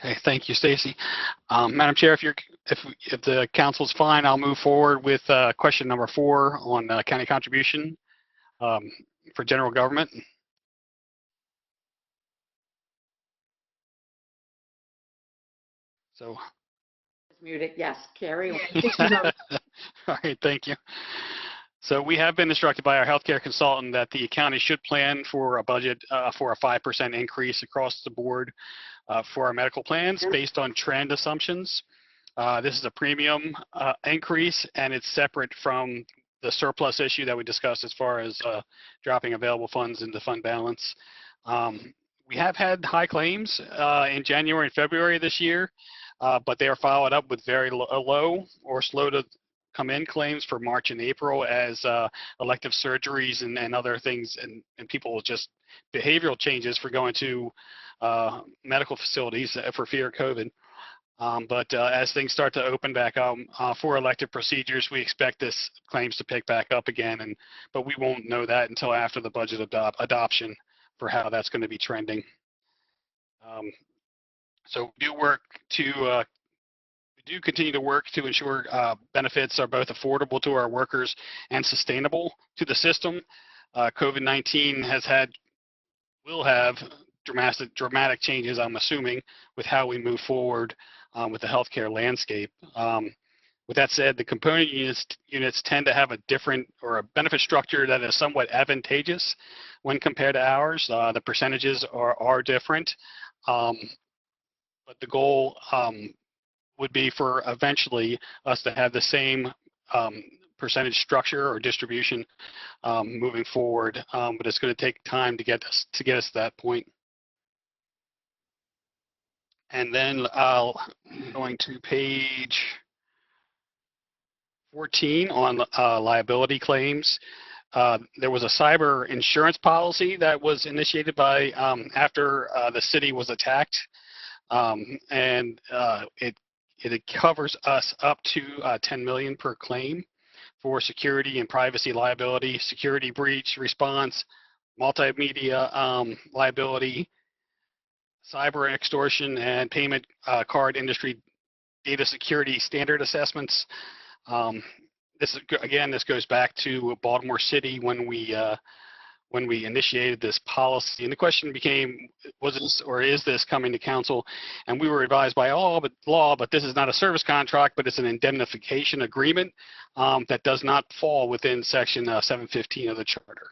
Okay, thank you, Stacy. Madam Chair, if the council's fine, I'll move forward with question number 4 on county contribution for general government. So. Muted. Yes, Carrie. All right, thank you. So we have been instructed by our healthcare consultant that the county should plan for a budget for a 5% increase across the board for our medical plans based on trend assumptions. This is a premium increase, and it's separate from the surplus issue that we discussed as far as dropping available funds into fund balance. We have had high claims in January and February this year, but they are followed up with very low or slow to come in claims for March and April as elective surgeries and other things, and people just behavioral changes for going to medical facilities for fear of COVID. But as things start to open back up for elective procedures, we expect this claims to pick back up again, but we won't know that until after the budget adoption for how that's going to be trending. So we do continue to work to ensure benefits are both affordable to our workers and sustainable to the system. COVID-19 will have dramatic changes, I'm assuming, with how we move forward with the healthcare landscape. With that said, the component units tend to have a different or a benefit structure that is somewhat advantageous when compared to ours. The percentages are different, but the goal would be for eventually us to have the same percentage structure or distribution moving forward, but it's going to take time to get us to that point. And then going to page 14 on liability claims. There was a cyber insurance policy that was initiated by after the city was attacked, and it covers us up to $10 million per claim for security and privacy liability, security breach response, multimedia liability, cyber extortion, and payment card industry data security standard assessments. This goes back to Baltimore City when we when we initiated this policy. And the question became, was this or is this coming to council? And we were advised by law, but this is not a service contract, but it's an indemnification agreement that does not fall within section 715 of the charter.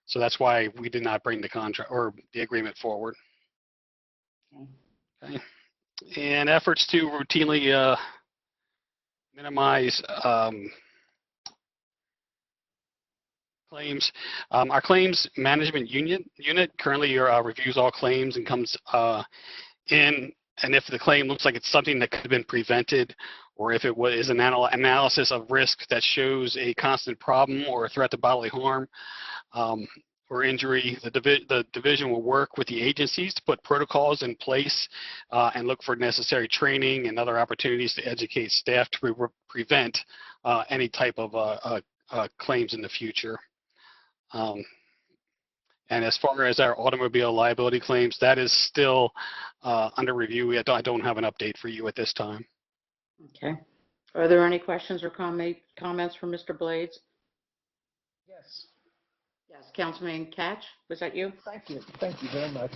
So that's why we did not bring the contract or the agreement forward. Okay. And efforts to routinely minimize claims. Our claims management unit currently reviews all claims and comes in, and if the claim looks like it's something that could have been prevented, or if it is an analysis of risk that shows a constant problem or a threat to bodily harm or injury, the division will work with the agencies to put protocols in place and look for necessary training and other opportunities to educate staff to prevent any type of claims in the future. And as far as our automobile liability claims, that is still under review. I don't have an update for you at this time. Okay. Are there any questions or comments from Mr. Blades? Yes. Yes, Councilman Catch, was that you? Thank you. Thank you very much.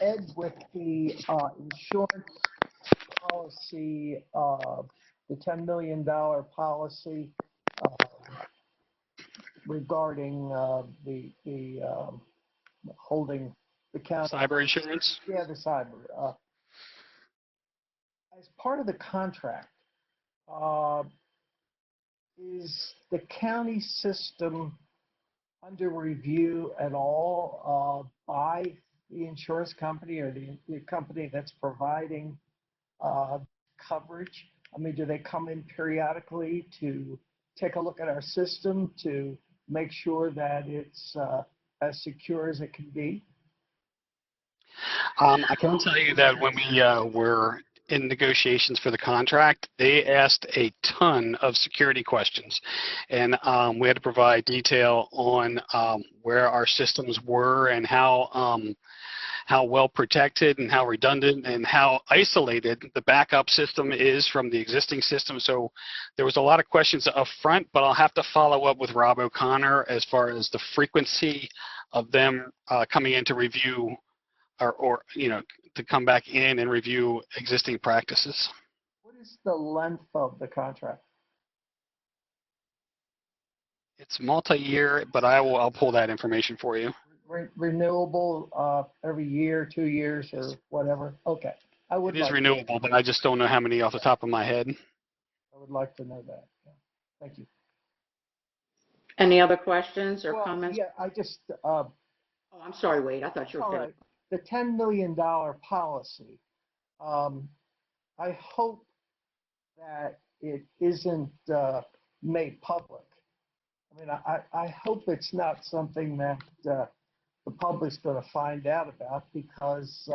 Ed, with the insurance policy, the $10 million policy regarding the holding the county. Cyber insurance? Yeah, the cyber. As part of the contract, is the county system under review at all by the insurance company or the company that's providing coverage? I mean, do they come in periodically to take a look at our system to make sure that it's as secure as it can be? I can tell you that when we were in negotiations for the contract, they asked a ton of security questions, and we had to provide detail on where our systems were and how well protected and how redundant and how isolated the backup system is from the existing system. So there was a lot of questions up front, but I'll have to follow up with Rob O'Connor as far as the frequency of them coming in to review or to come back in and review existing practices. What is the length of the contract? It's multi-year, but I'll pull that information for you. Renewable every year, 2 years, or whatever? Okay. It is renewable, but I just don't know how many off the top of my head. I would like to know that. Yeah. Thank you. Any other questions or comments? Yeah, I just. Oh, I'm sorry, Wade. I thought you were All finished. right. The $10 million policy, I hope that it isn't made public. I mean, I hope it's not something that the public's going to find out about, because,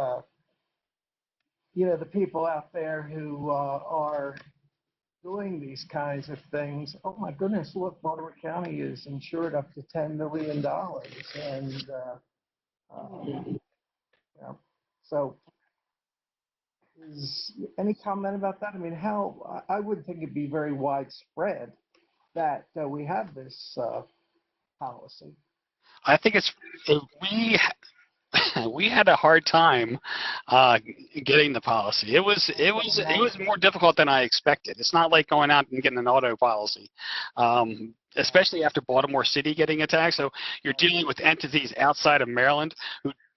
the people out there who are doing these kinds of things, oh my goodness, look, Baltimore County is insured up to $10 million. And, so is any comment about that? I mean, I would think it'd be very widespread that we have this policy. I think we had a hard time getting the policy. It was more difficult than I expected. It's not like going out and getting an auto policy, especially after Baltimore City getting attacked. So you're dealing with entities outside of Maryland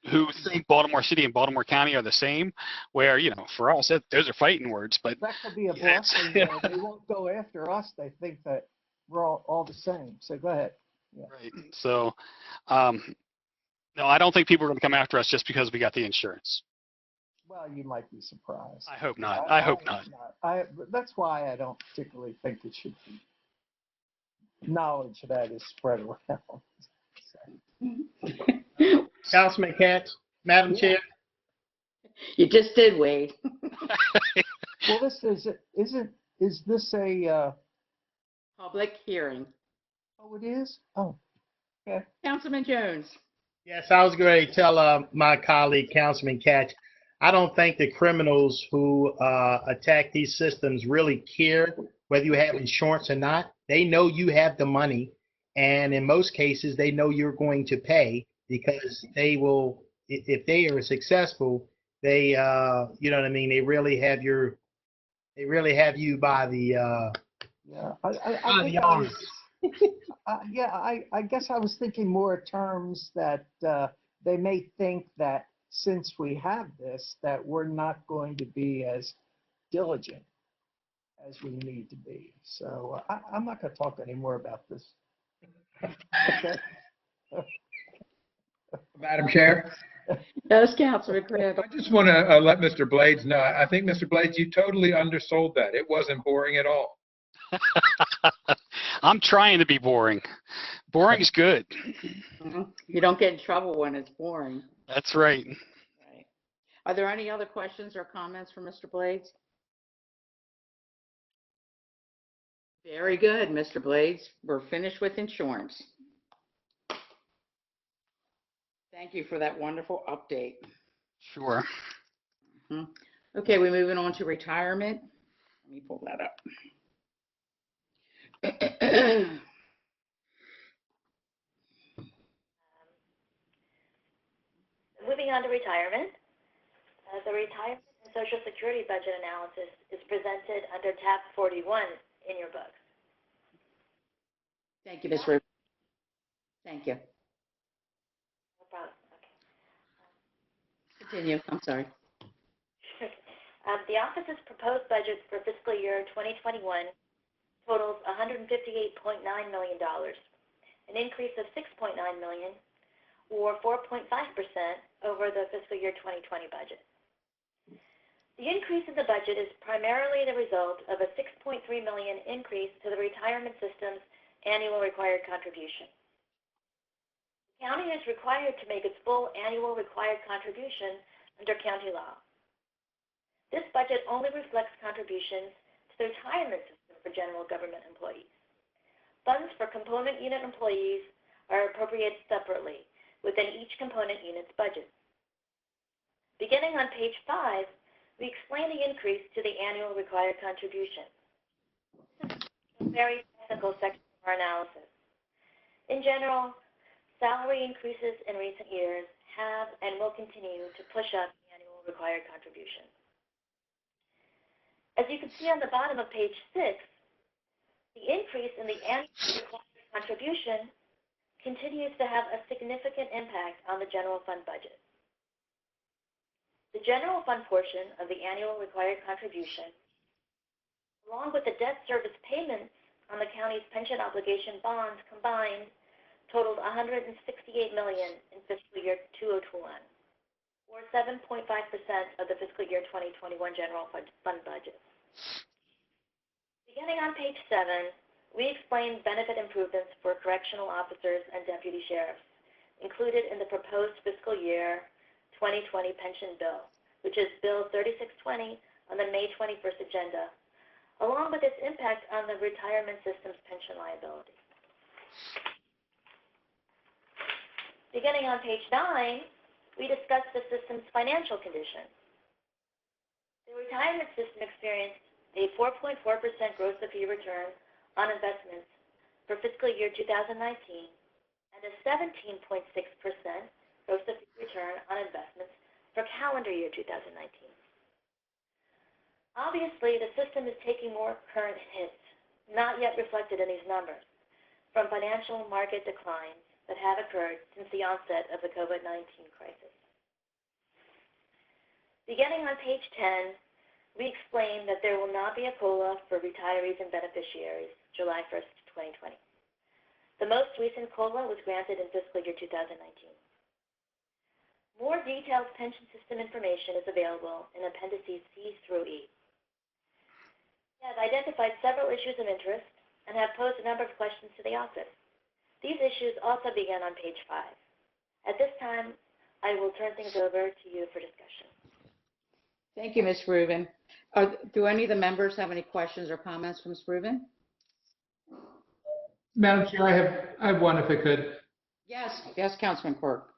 who think Baltimore City and Baltimore County are the same, where, for us, those are fighting words. But that could be a blessing. They won't go after us. They think that we're all the same. So go ahead. Yeah. Right. So, no, I don't think people are going to come after us just because we got the insurance. Well, you might be surprised. I hope not. I hope not. That's why I don't particularly think it should be. Knowledge of that is spread around. Councilman Katz, Madam Chair. You just did, Wade. Well, is this a Public hearing. Oh, it is? Oh, okay. Councilman Jones. Yes, I was going to tell my colleague, Councilman Katz, I don't think the criminals who attack these systems really care whether you have insurance or not. They know you have the money, And in most cases, they know you're going to pay because they will, if they are successful, they, you know what I mean? They really have you by the, Yeah, by the arms. I guess I was thinking more terms that they may think that since we have this, that we're not going to be as diligent as we need to be. So I'm not going to talk anymore about this. Okay. Madam Chair, Yes, Councilman Crandall. I just want to let Mr. Blades know, I think, Mr. Blades, you totally undersold that. It wasn't boring at all. I'm trying to be boring. Boring is good. You don't get in trouble when it's boring. That's right. Right. Are there any other questions or comments for Mr. Blades? Very good, Mr. Blades. We're finished with insurance. Thank you for that wonderful update. Sure. Okay, we're moving on to retirement. Let me pull that up. Moving on to retirement. The retirement and Social Security budget analysis is presented under tab 41 in your books. Thank you, Ms. Rubin. Thank you. No problem. Okay. Continue. I'm sorry. The office's proposed budget for fiscal year 2021 totals $158.9 million, an increase of $6.9 million, or 4.5% over the fiscal year 2020 budget. The increase in the budget is primarily the result of a $6.3 million increase to the retirement system's annual required contribution. The county is required to make its full annual required contribution under county law. This budget only reflects contributions to the retirement system for general government employees. Funds for component unit employees are appropriated separately within each component unit's budget. Beginning on page 5, we explain the increase to the annual required contribution. This is a very technical section of our analysis. In general, salary increases in recent years have and will continue to push up the annual required contribution. As you can see on the bottom of page 6, the increase in the annual required contribution continues to have a significant impact on the general fund budget. The general fund portion of the annual required contribution, along with the debt service payments on the county's pension obligation bonds combined, totaled $168 million in fiscal year 2021, or 7.5% of the fiscal year 2021 general fund budget. Beginning on page 7, we explain benefit improvements for correctional officers and deputy sheriffs included in the proposed fiscal year 2020 pension bill, which is Bill 3620 on the May 21st agenda, along with its impact on the retirement system's pension liability. Beginning on page 9, we discuss the system's financial condition. The retirement system experienced a 4.4% gross of fee return on investments for fiscal year 2019 and a 17.6% gross of fee return on investments for calendar year 2019. Obviously, the system is taking more current hits, not yet reflected in these numbers, from financial market declines that have occurred since the onset of the COVID-19 crisis. Beginning on page 10, we explain that there will not be a COLA for retirees and beneficiaries July 1st, 2020. The most recent COLA was granted in fiscal year 2019. More detailed pension system information is available in appendices C through E. We have identified several issues of interest and have posed a number of questions to the office. These issues also begin on page 5. At this time, I will turn things over to you for discussion. Thank you, Ms. Rubin. Do any of the members have any questions or comments for Ms. Rubin? Madam Chair, I have one if I could. Yes, Councilman Quirk.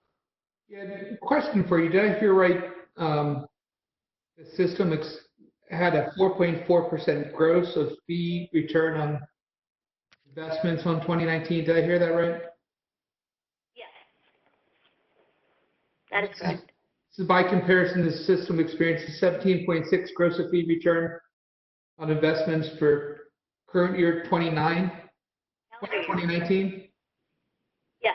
Yeah, question for you. Did I hear right? The system had a 4.4% gross of fee return on investments on 2019. Did I hear that right? Yes. That is correct. So by comparison, the system experienced a 17.6 gross of fee return on investments for current year 2019? Yes.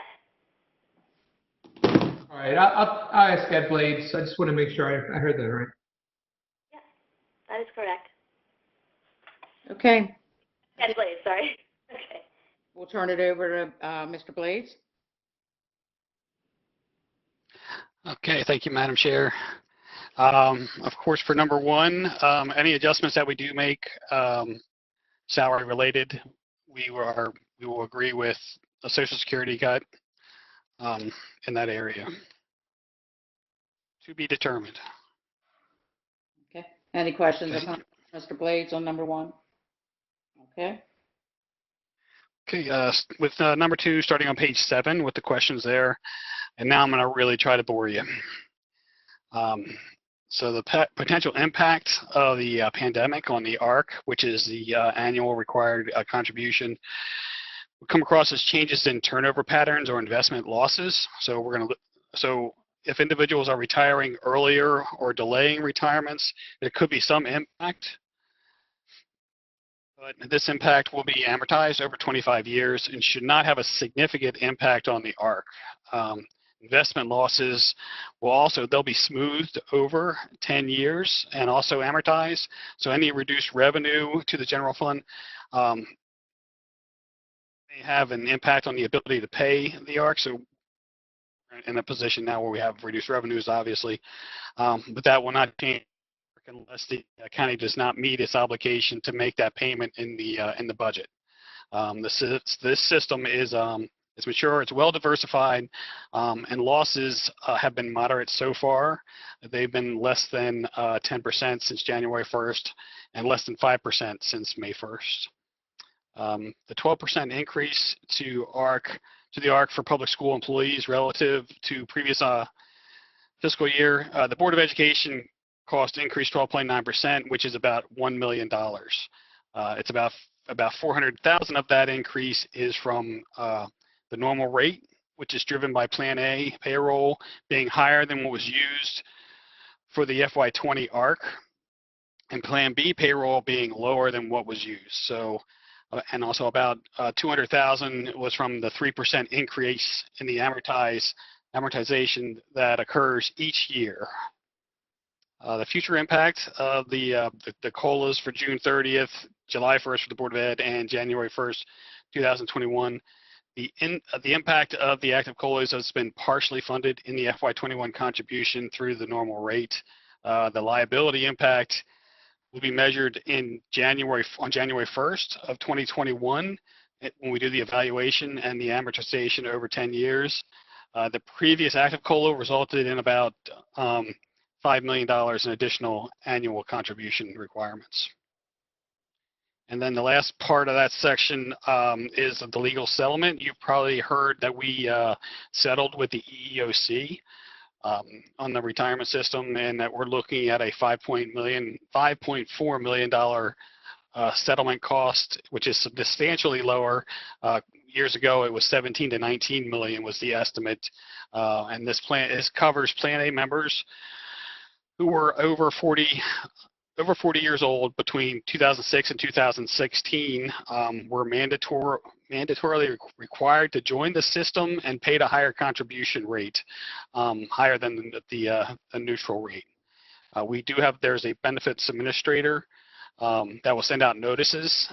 All right, I'll ask Ed Blades. I just want to make sure I heard that right. Yes, that is correct. Okay, Ed Blades, sorry. Okay. we'll turn it over to Mr. Blades. Okay, thank you, Madam Chair. Of course, for number one, any adjustments that we do make, salary related, we will agree with a Social Security cut in that area. To be determined. Okay, any questions or comments, Mr. Blades, on number one? Okay, Okay, with number two, starting on page 7 with the questions there, and now I'm going to really try to bore you. So the potential impact of the pandemic on the ARC, which is the annual required contribution, will come across as changes in turnover patterns or investment losses. So if individuals are retiring earlier or delaying retirements, there could be some impact. But this impact will be amortized over 25 years and should not have a significant impact on the ARC. Investment losses they'll be smoothed over 10 years and also amortized. So any reduced revenue to the general fund may have an impact on the ability to pay the ARC. So we're in a position now where we have reduced revenues, obviously, but that will not change unless the county does not meet its obligation to make that payment in the budget. This system is it's mature, it's well diversified, and losses have been moderate so far. They've been less than 10% since January 1st and less than 5% since May 1st. The 12% increase to the ARC for public school employees relative to previous fiscal year, the Board of Education cost increased 12.9%, which is about $1 million. It's about 400,000 of that increase is from the normal rate, which is driven by Plan A payroll being higher than what was used for the FY20 ARC, and Plan B payroll being lower than what was used. So, and also about 200,000 was from the 3% increase in the amortization that occurs each year. The future impact of the COLAs for June 30th, July 1st for the Board of Ed, and January 1st, 2021. The impact of the active COLAs has been partially funded in the FY21 contribution through the normal rate. The liability impact will be measured on January 1st of 2021 when we do the evaluation and the amortization over 10 years. The previous active COLA resulted in about $5 million in additional annual contribution requirements. And then the last part of that section is the legal settlement. You've probably heard that we settled with the EEOC on the retirement system, and that we're looking at a $5.4 million settlement cost, which is substantially lower. Years ago, it was 17 to 19 million was the estimate, and this covers Plan A members who were over 40 years old between 2006 and 2016, were mandatorily required to join the system and paid a higher contribution rate, higher than the neutral rate. There's a benefits administrator that will send out notices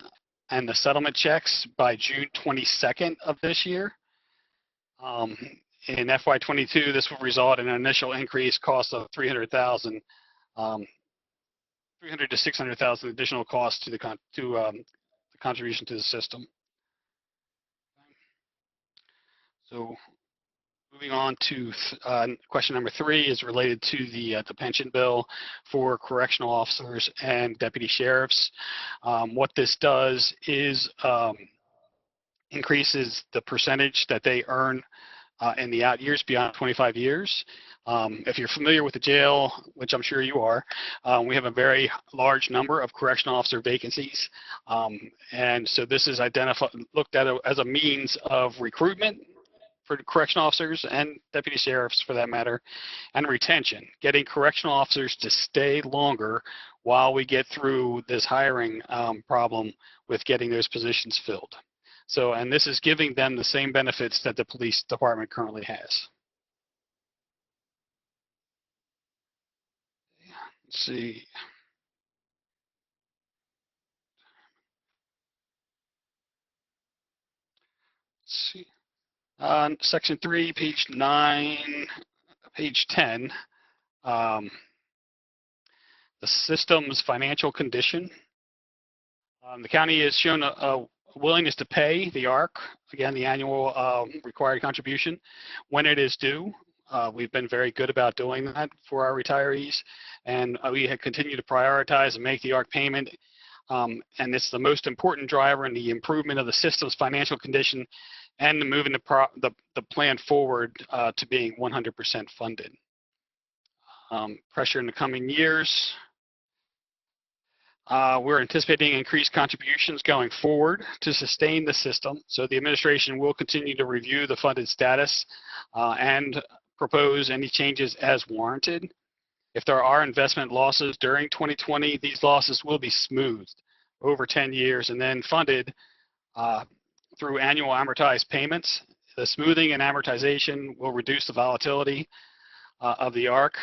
and the settlement checks by June 22nd of this year. In FY22, this will result in an initial increase cost of $300,000. 300 to 600,000 additional costs to the contribution to the system. So moving on to question number 3 is related to the pension bill for correctional officers and deputy sheriffs. What this does is increases the percentage that they earn in the out years beyond 25 years. If you're familiar with the jail, which I'm sure you are, we have a very large number of correctional officer vacancies. And so this is looked at as a means of recruitment for correctional officers and deputy sheriffs for that matter, and retention, getting correctional officers to stay longer while we get through this hiring problem with getting those positions filled. So, and this is giving them the same benefits that the police department currently has. Let's see. Let's see. On section 3, page 9, page 10, the system's financial condition. The county has shown a willingness to pay the ARC, again, the annual required contribution, when it is due. We've been very good about doing that for our retirees, and we have continued to prioritize and make the ARC payment. And it's the most important driver in the improvement of the system's financial condition and the moving the plan forward to being 100% funded. Pressure in the coming years. We're anticipating increased contributions going forward to sustain the system. So the administration will continue to review the funded status and propose any changes as warranted. If there are investment losses during 2020, these losses will be smoothed over 10 years and then funded through annual amortized payments. The smoothing and amortization will reduce the volatility of the ARC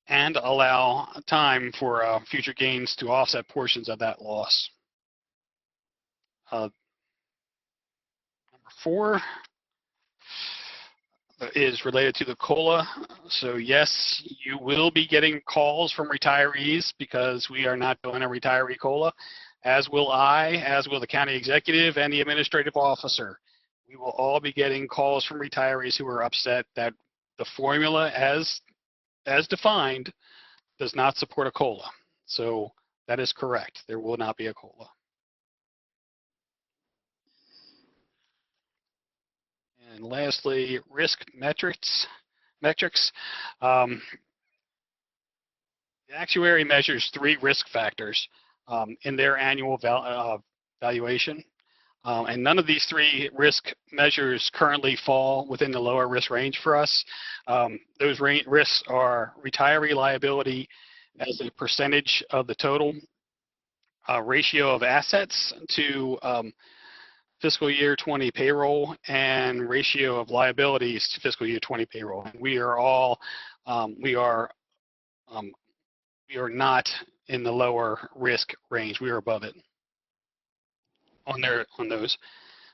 and allow time for future gains to offset portions of that loss. Number 4 is related to the COLA. So yes, you will be getting calls from retirees because we are not doing a retiree COLA, as will I, as will the county executive and the administrative officer. We will all be getting calls from retirees who are upset that the formula as defined does not support a COLA. So that is correct. There will not be a COLA. And lastly, risk metrics. The actuary measures 3 risk factors in their annual valuation. And none of these 3 risk measures currently fall within the lower risk range for us. Those risks are retiree liability as a percentage of the total, ratio of assets to fiscal year 20 payroll, and ratio of liabilities to fiscal year 20 payroll. And we are all, we are not in the lower risk range. We are above it on those.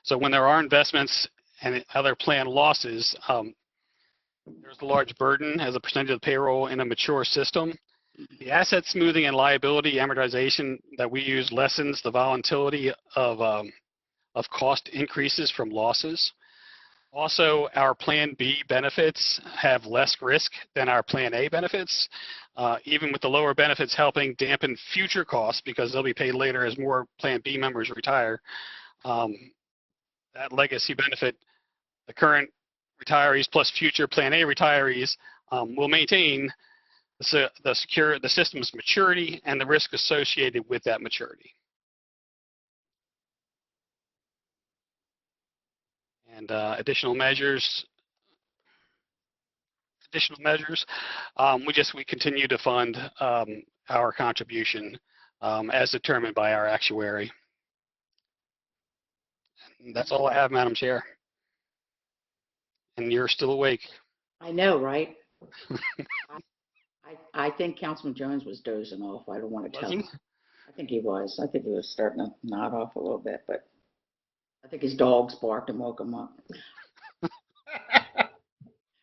So when there are investments and other planned losses, there's a large burden as a percentage of the payroll in a mature system. The asset smoothing and liability amortization that we use lessens the volatility of cost increases from losses. Also, our Plan B benefits have less risk than our Plan A benefits, even with the lower benefits helping dampen future costs because they'll be paid later as more Plan B members retire. That legacy benefit, the current retirees plus future Plan A retirees will maintain the system's maturity and the risk associated with that maturity. And additional measures, we continue to fund our contribution as determined by our actuary. And that's all I have, Madam Chair. And you're still awake. I know, right? I think Councilman Jones was dozing off. I don't want to tell him. I think he was. I think he was starting to nod off a little bit, but I think his dogs barked and woke him up.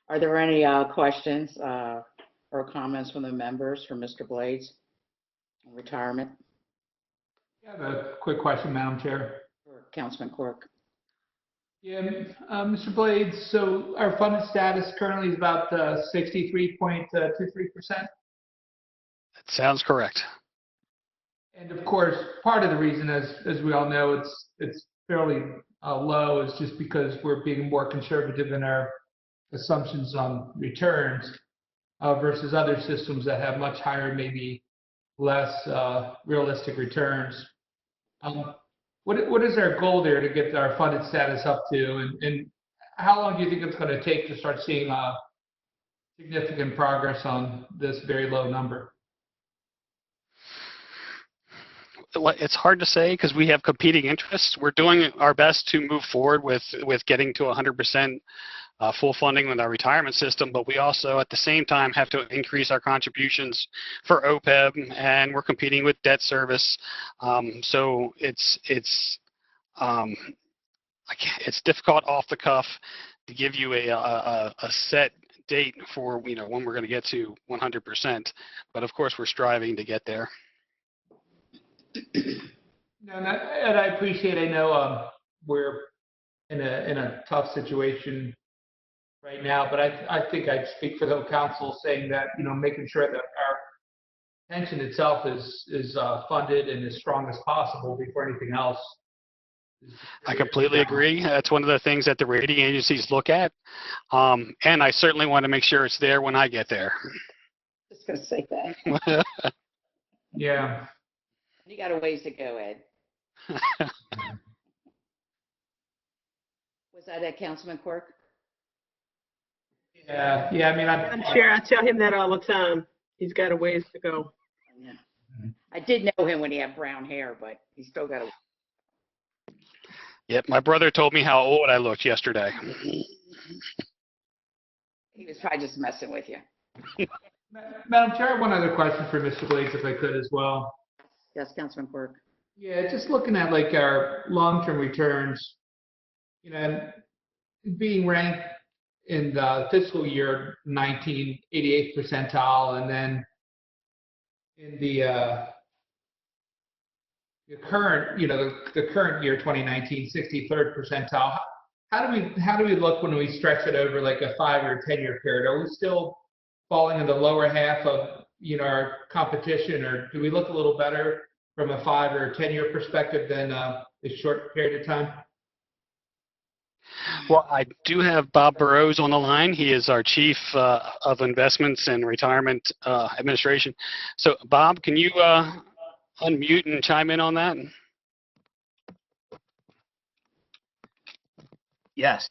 Are there any questions or comments from the members for Mr. Blades on retirement? I have a quick question, Madam Chair. Or Councilman Quirk? Yeah, Mr. Blades, so our funded status currently is about 63.23%. That sounds correct. And of course, part of the reason, as we all know, it's fairly low is just because we're being more conservative in our assumptions on returns versus other systems that have much higher, maybe less realistic returns. What is our goal there to get our funded status up to, and how long do you think it's going to take to start seeing significant progress on this very low number? It's hard to say because we have competing interests. We're doing our best to move forward with getting to 100% full funding with our retirement system, but we also at the same time have to increase our contributions for OPEB, and we're competing with debt service. So it's difficult off the cuff to give you a set date for when we're going to get to 100%, but of course we're striving to get there. No, and I appreciate. I know we're in a tough situation right now, but I think I'd speak for the whole council saying that making sure that our pension itself is funded and as strong as possible before anything else. I completely agree. That's one of the things that the rating agencies look at, and I certainly want to make sure it's there when I get there. Just gonna say that. Yeah. You got a ways to go, Ed. Was that at Councilman Quirk? Yeah. I mean, I'm sure I tell him that all the time. He's got a ways to go. Yeah. I did know him when he had brown hair, but he still got a. Yep, my brother told me how old I looked yesterday. He was probably just messing with you. Madam Chair, I have one other question for Mr. Blades, if I could as well. Yes, Councilman Quirk. Yeah, just looking at like our long-term returns, and being ranked in the fiscal year 19, 88th percentile, and then in the current, the current year 2019, 63rd percentile. How do we look when we stretch it over like a 5 or 10-year period? Are we still falling in the lower half of our competition, or do we look a little better from a 5 or 10-year perspective than a short period of time? Well, I do have Bob Burrows on the line. He is our Chief of Investments and Retirement Administration. So, Bob, can you unmute and chime in on that? Yes.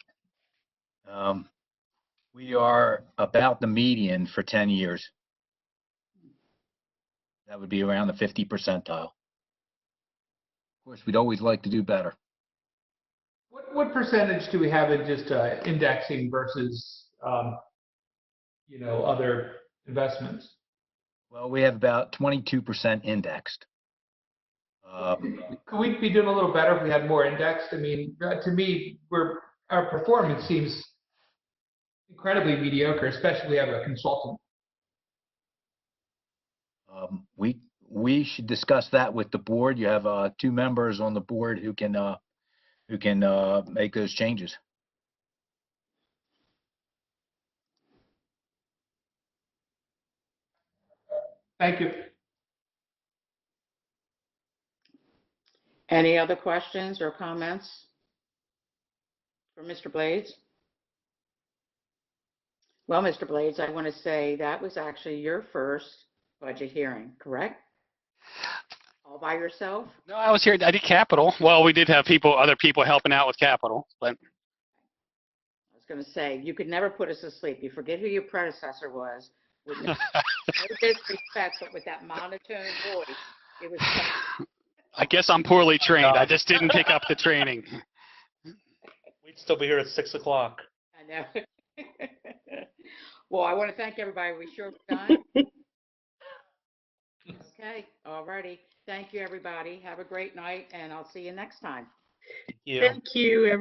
We are about the median for 10 years. That would be around the 50 percentile. Of course, we'd always like to do better. What percentage do we have in just indexing versus, other investments? Well, we have about 22% indexed. Could we be doing a little better if we had more indexed? I mean, to me, our performance seems incredibly mediocre, especially if we have a consultant. We should discuss that with the board. You have 2 members on the board who can make those changes. Thank you. Any other questions or comments for Mr. Blades? Well, Mr. Blades, I want to say that was actually your first budget hearing, correct? All by yourself? No, I was here. I did capital. Well, we did have other people helping out with capital, but I was going to say, you could never put us to sleep. You forget who your predecessor was. With no disrespect, but with that monotone voice, it was tough. I guess I'm poorly trained. I just didn't pick up the training. We'd still be here at 6 o'clock. I know. Well, I want to thank everybody. We sure done. Okay, all righty. Thank you, everybody. Have a great night, and I'll see you next time. Thank you. Thank you, everyone.